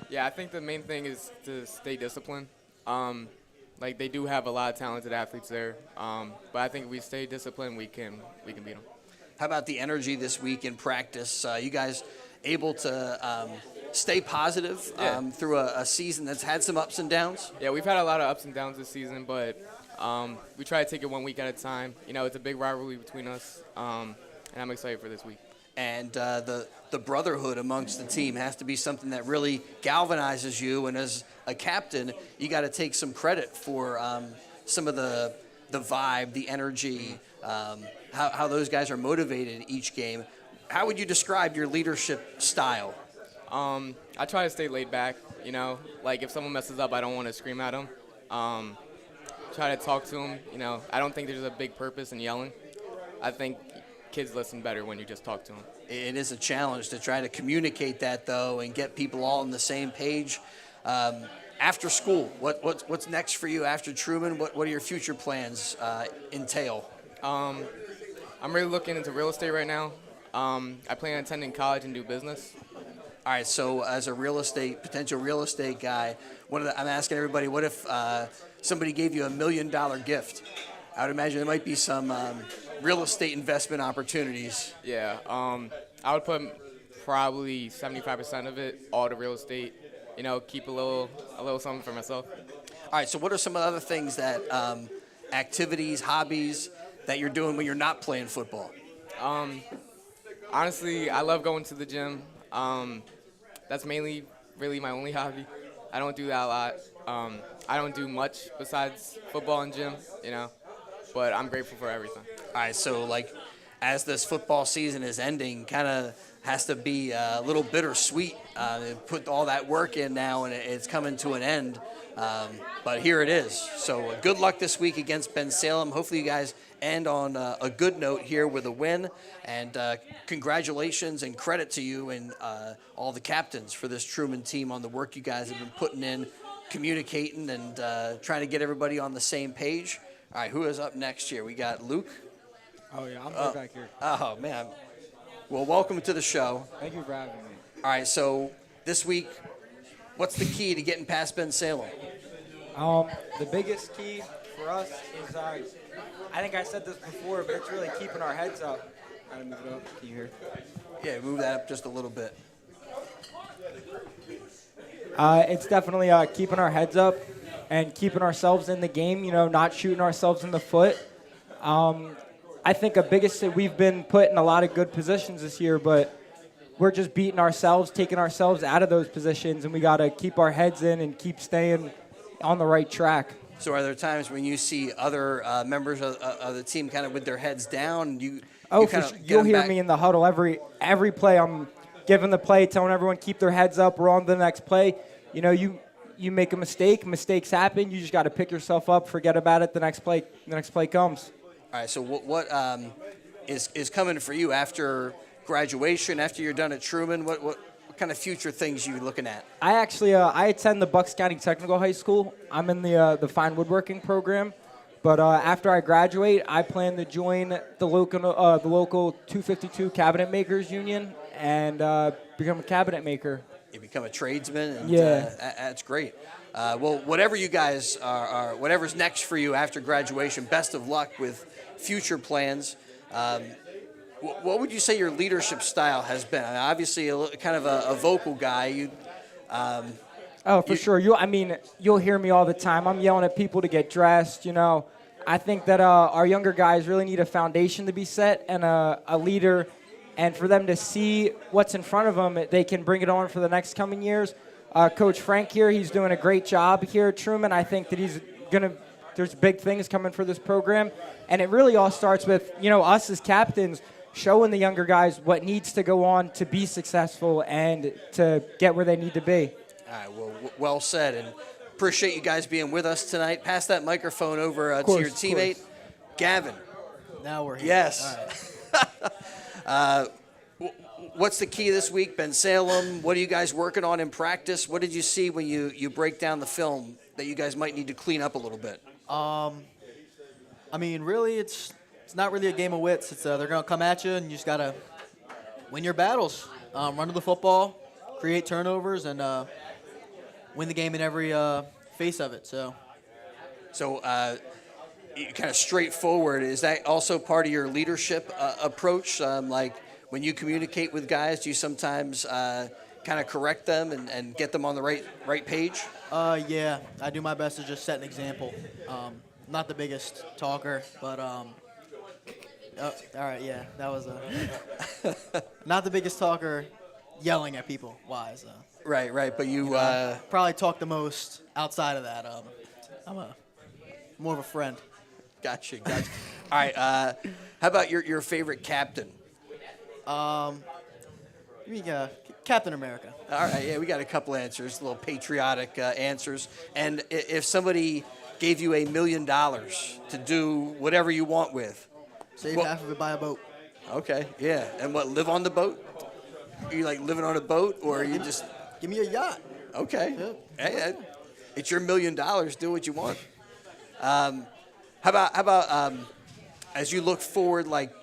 Yeah, I think the main thing is to stay disciplined. Like, they do have a lot of talented athletes there, but I think if we stay disciplined, we can beat them. How about the energy this week in practice? You guys able to stay positive through a season that's had some ups and downs? Yeah, we've had a lot of ups and downs this season, but we try to take it 1 week at a time. You know, it's a big rivalry between us, and I'm excited for this week. And the brotherhood amongst the team has to be something that really galvanizes you. And as a captain, you got to take some credit for some of the vibe, the energy, how those guys are motivated each game. How would you describe your leadership style? I try to stay laid back. You know, like if someone messes up, I don't want to scream at them. Try to talk to them. You know, I don't think there's a big purpose in yelling. I think kids listen better when you just talk to them. It is a challenge to try to communicate that, though, and get people all on the same page. After school, what's next for you after Truman? What are your future plans entail? I'm really looking into real estate right now. I plan on attending college and do business. All right, so as a potential real estate guy, I'm asking everybody, what if somebody gave you $1 million gift? I would imagine there might be some real estate investment opportunities. Yeah, I would put probably 75% of it all to real estate. You know, keep a little something for myself. All right, so what are some of the other things that activities, hobbies that you're doing when you're not playing football? Honestly, I love going to the gym. That's mainly really my only hobby. I don't do that a lot. I don't do much besides football and gym, you know, but I'm grateful for everything. All right, so like as this football season is ending, kind of has to be a little bittersweet. Put all that work in now, and it's coming to an end. But here it is. So good luck this week against Bensalem. Hopefully you guys end on a good note here with a win. And congratulations and credit to you and all the captains for this Truman team on the work you guys have been putting in, communicating, and trying to get everybody on the same page. All right, who is up next here? We got Luke. Oh, yeah, I'm right back here. Oh, man. Well, welcome to the show. Thank you for having me. All right, so this week, what's the key to getting past Bensalem? The biggest key for us is, I think I said this before, but it's really keeping our heads up. Gotta move it up. Can you hear? Yeah, move that up just a little bit. It's definitely keeping our heads up and keeping ourselves in the game, you know, not shooting ourselves in the foot. I think we've been put in a lot of good positions this year, but we're just beating ourselves, taking ourselves out of those positions, and we got to keep our heads in and keep staying on the right track. So are there times when you see other members of the team kind of with their heads down? You'll hear me in the huddle every play. I'm giving the play, telling everyone keep their heads up. We're on to the next play. You know, you make a mistake. Mistakes happen. You just got to pick yourself up, forget about it. The next play comes. All right. So what is coming for you after graduation? After you're done at Truman, what kind of future things you looking at? I actually I attend the Bucks County Technical High School. I'm in the fine woodworking program, but after I graduate, I plan to join the local 252 Cabinet Makers Union and become a cabinet maker. You become a tradesman, and yeah, that's great. Well, whatever you guys are, whatever's next for you after graduation, best of luck with future plans. What would you say your leadership style has been? I mean, obviously, kind of a vocal guy. Sure. You'll hear me all the time. I'm yelling at people to get dressed. You know, I think that our younger guys really need a foundation to be set and a leader, and for them to see what's in front of them, they can bring it on for the next coming years. Coach Frank here, he's doing a great job here at Truman. I think that there's big things coming for this program, and it really all starts with us as captains showing the younger guys what needs to go on to be successful and to get where they need to be. All right, well said, and appreciate you guys being with us tonight. Pass that microphone over to your teammate, Gavin. Now we're here. Yes. Right. What's the key this week, Bensalem? What are you guys working on in practice? What did you see when you break down the film that you guys might need to clean up a little bit? I mean, really, it's not really a game of wits. It's they're going to come at you, and you just got to win your battles. Run to the football, create turnovers, and win the game in every face of it. So kind of straightforward. Is that also part of your leadership approach? Like when you communicate with guys, do you sometimes kind of correct them and get them on the right page? Yeah, I do my best to just set an example. Not the biggest talker, but all right, yeah, that was not the biggest talker, yelling at people wise. Right, but you probably talk the most outside of that. I'm more of a friend. Gotcha. All right, how about your favorite captain? Captain America. All right, yeah, we got a couple answers, little patriotic answers. And if somebody gave you $1 million to do whatever you want with, save half of it, buy a boat. Okay, yeah. And what, live on the boat? Are you like living on a boat, or are you just give me a yacht? Okay. Yeah. Hey, it's your $1 million. Do what you want. How about as you look forward, like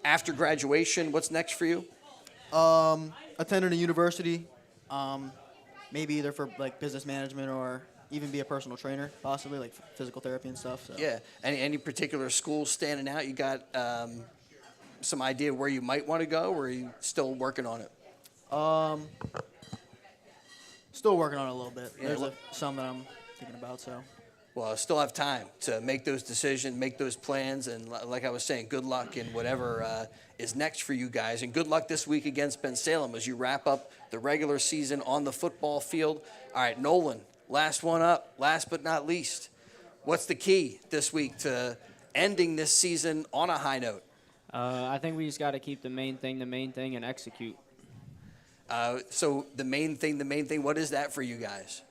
after graduation, what's next for you? Attending a university, maybe either for like business management or even be a personal trainer, possibly like physical therapy and stuff. So. Yeah. Any particular schools standing out? You got some idea where you might want to go, or are you still working on it? Still working on it a little bit. Yeah, There's some that I'm thinking about. So. Well, I still have time to make those decisions, make those plans, and like I was saying, good luck in whatever is next for you guys. And good luck this week against Bensalem as you wrap up the regular season on the football field. All right, Nolan, last one up, last but not least. What's the key this week to ending this season on a high note? I think we just got to keep the main thing, and execute. So the main thing, what is that for you guys?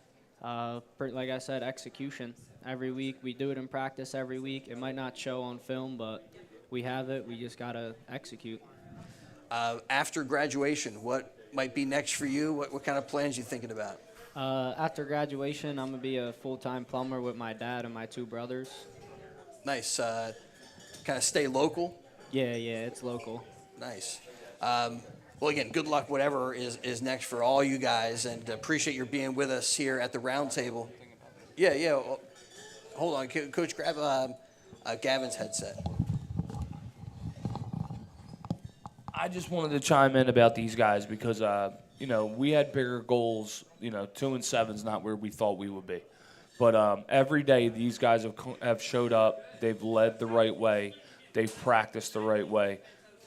Like I said, execution. Every week, we do it in practice every week. It might not show on film, but we have it. We just got to execute. After graduation, what might be next for you? What kind of plans you thinking about? After graduation, I'm going to be a full-time plumber with my dad and my 2 brothers. Nice. Kind of stay local? Yeah, it's local. Nice. Well, again, good luck whatever is next for all you guys, and appreciate your being with us here at the Roundtable. Yeah. Well, hold on. Coach, grab Gavin's headset. I just wanted to chime in about these guys because, we had bigger goals. 2-7 is not where we thought we would be. But every day these guys have showed up. They've led the right way. They've practiced the right way.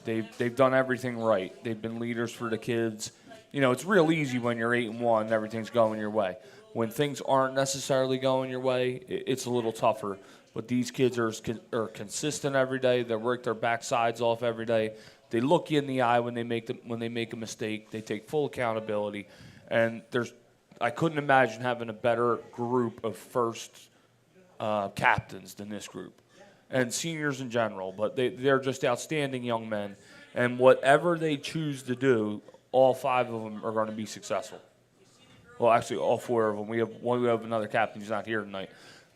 They've done everything right. They've been leaders for the kids. It's real easy when you're 8-1 and everything's going your way. When things aren't necessarily going your way, it's a little tougher. But these kids are consistent every day. They work their backsides off every day. They look you in the eye when they make a mistake. They take full accountability. And I couldn't imagine having a better group of first captains than this group. And seniors in general, but they're just outstanding young men. And whatever they choose to do, all 5 of them are going to be successful. Well, actually, all 4 of them. We have another captain who's not here tonight.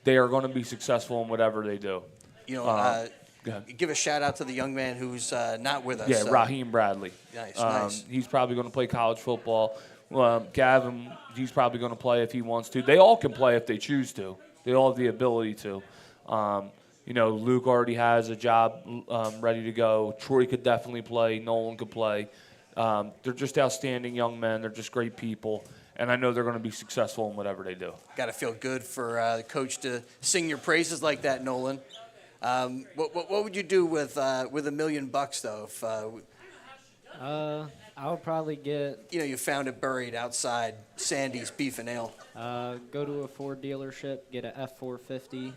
They are going to be successful in whatever they do. Give a shout-out to the young man who's not with us. Yeah, Raheem Bradley. Nice. He's probably going to play college football. Gavin, he's probably going to play if he wants to. They all can play if they choose to. They all have the ability to. Luke already has a job ready to go. Troy could definitely play. Nolan could play. They're just outstanding young men. They're just great people. And I know they're going to be successful in whatever they do. Got to feel good for the coach to sing your praises like that, Nolan. What would you do with $1 million, though? If I would probably get... you found it buried outside Sandy's Beef and Ale. Go to a Ford dealership, get an F450,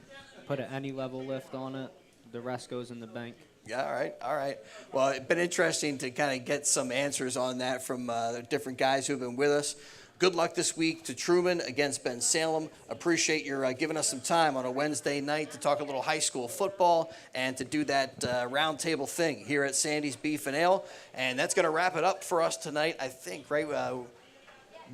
put an any level lift on it. The rest goes in the bank. Yeah, all right. Well, it's been interesting to kind of get some answers on that from different guys who have been with us. Good luck this week to Truman against Bensalem. Appreciate your giving us some time on a Wednesday night to talk a little high school football and to do that roundtable thing here at Sandy's Beef and Ale. And that's going to wrap it up for us tonight, I think, right?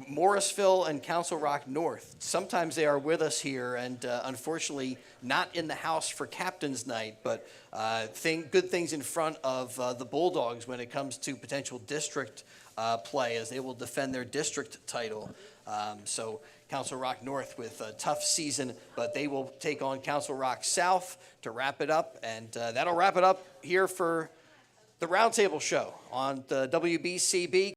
Morrisville and Council Rock North. Sometimes they are with us here, and unfortunately not in the house for Captain's Night, but good things in front of the Bulldogs when it comes to potential district play, as they will defend their district title. So Council Rock North with a tough season, but they will take on Council Rock South to wrap it up, and that'll wrap it up here for the Roundtable Show on the WBCB.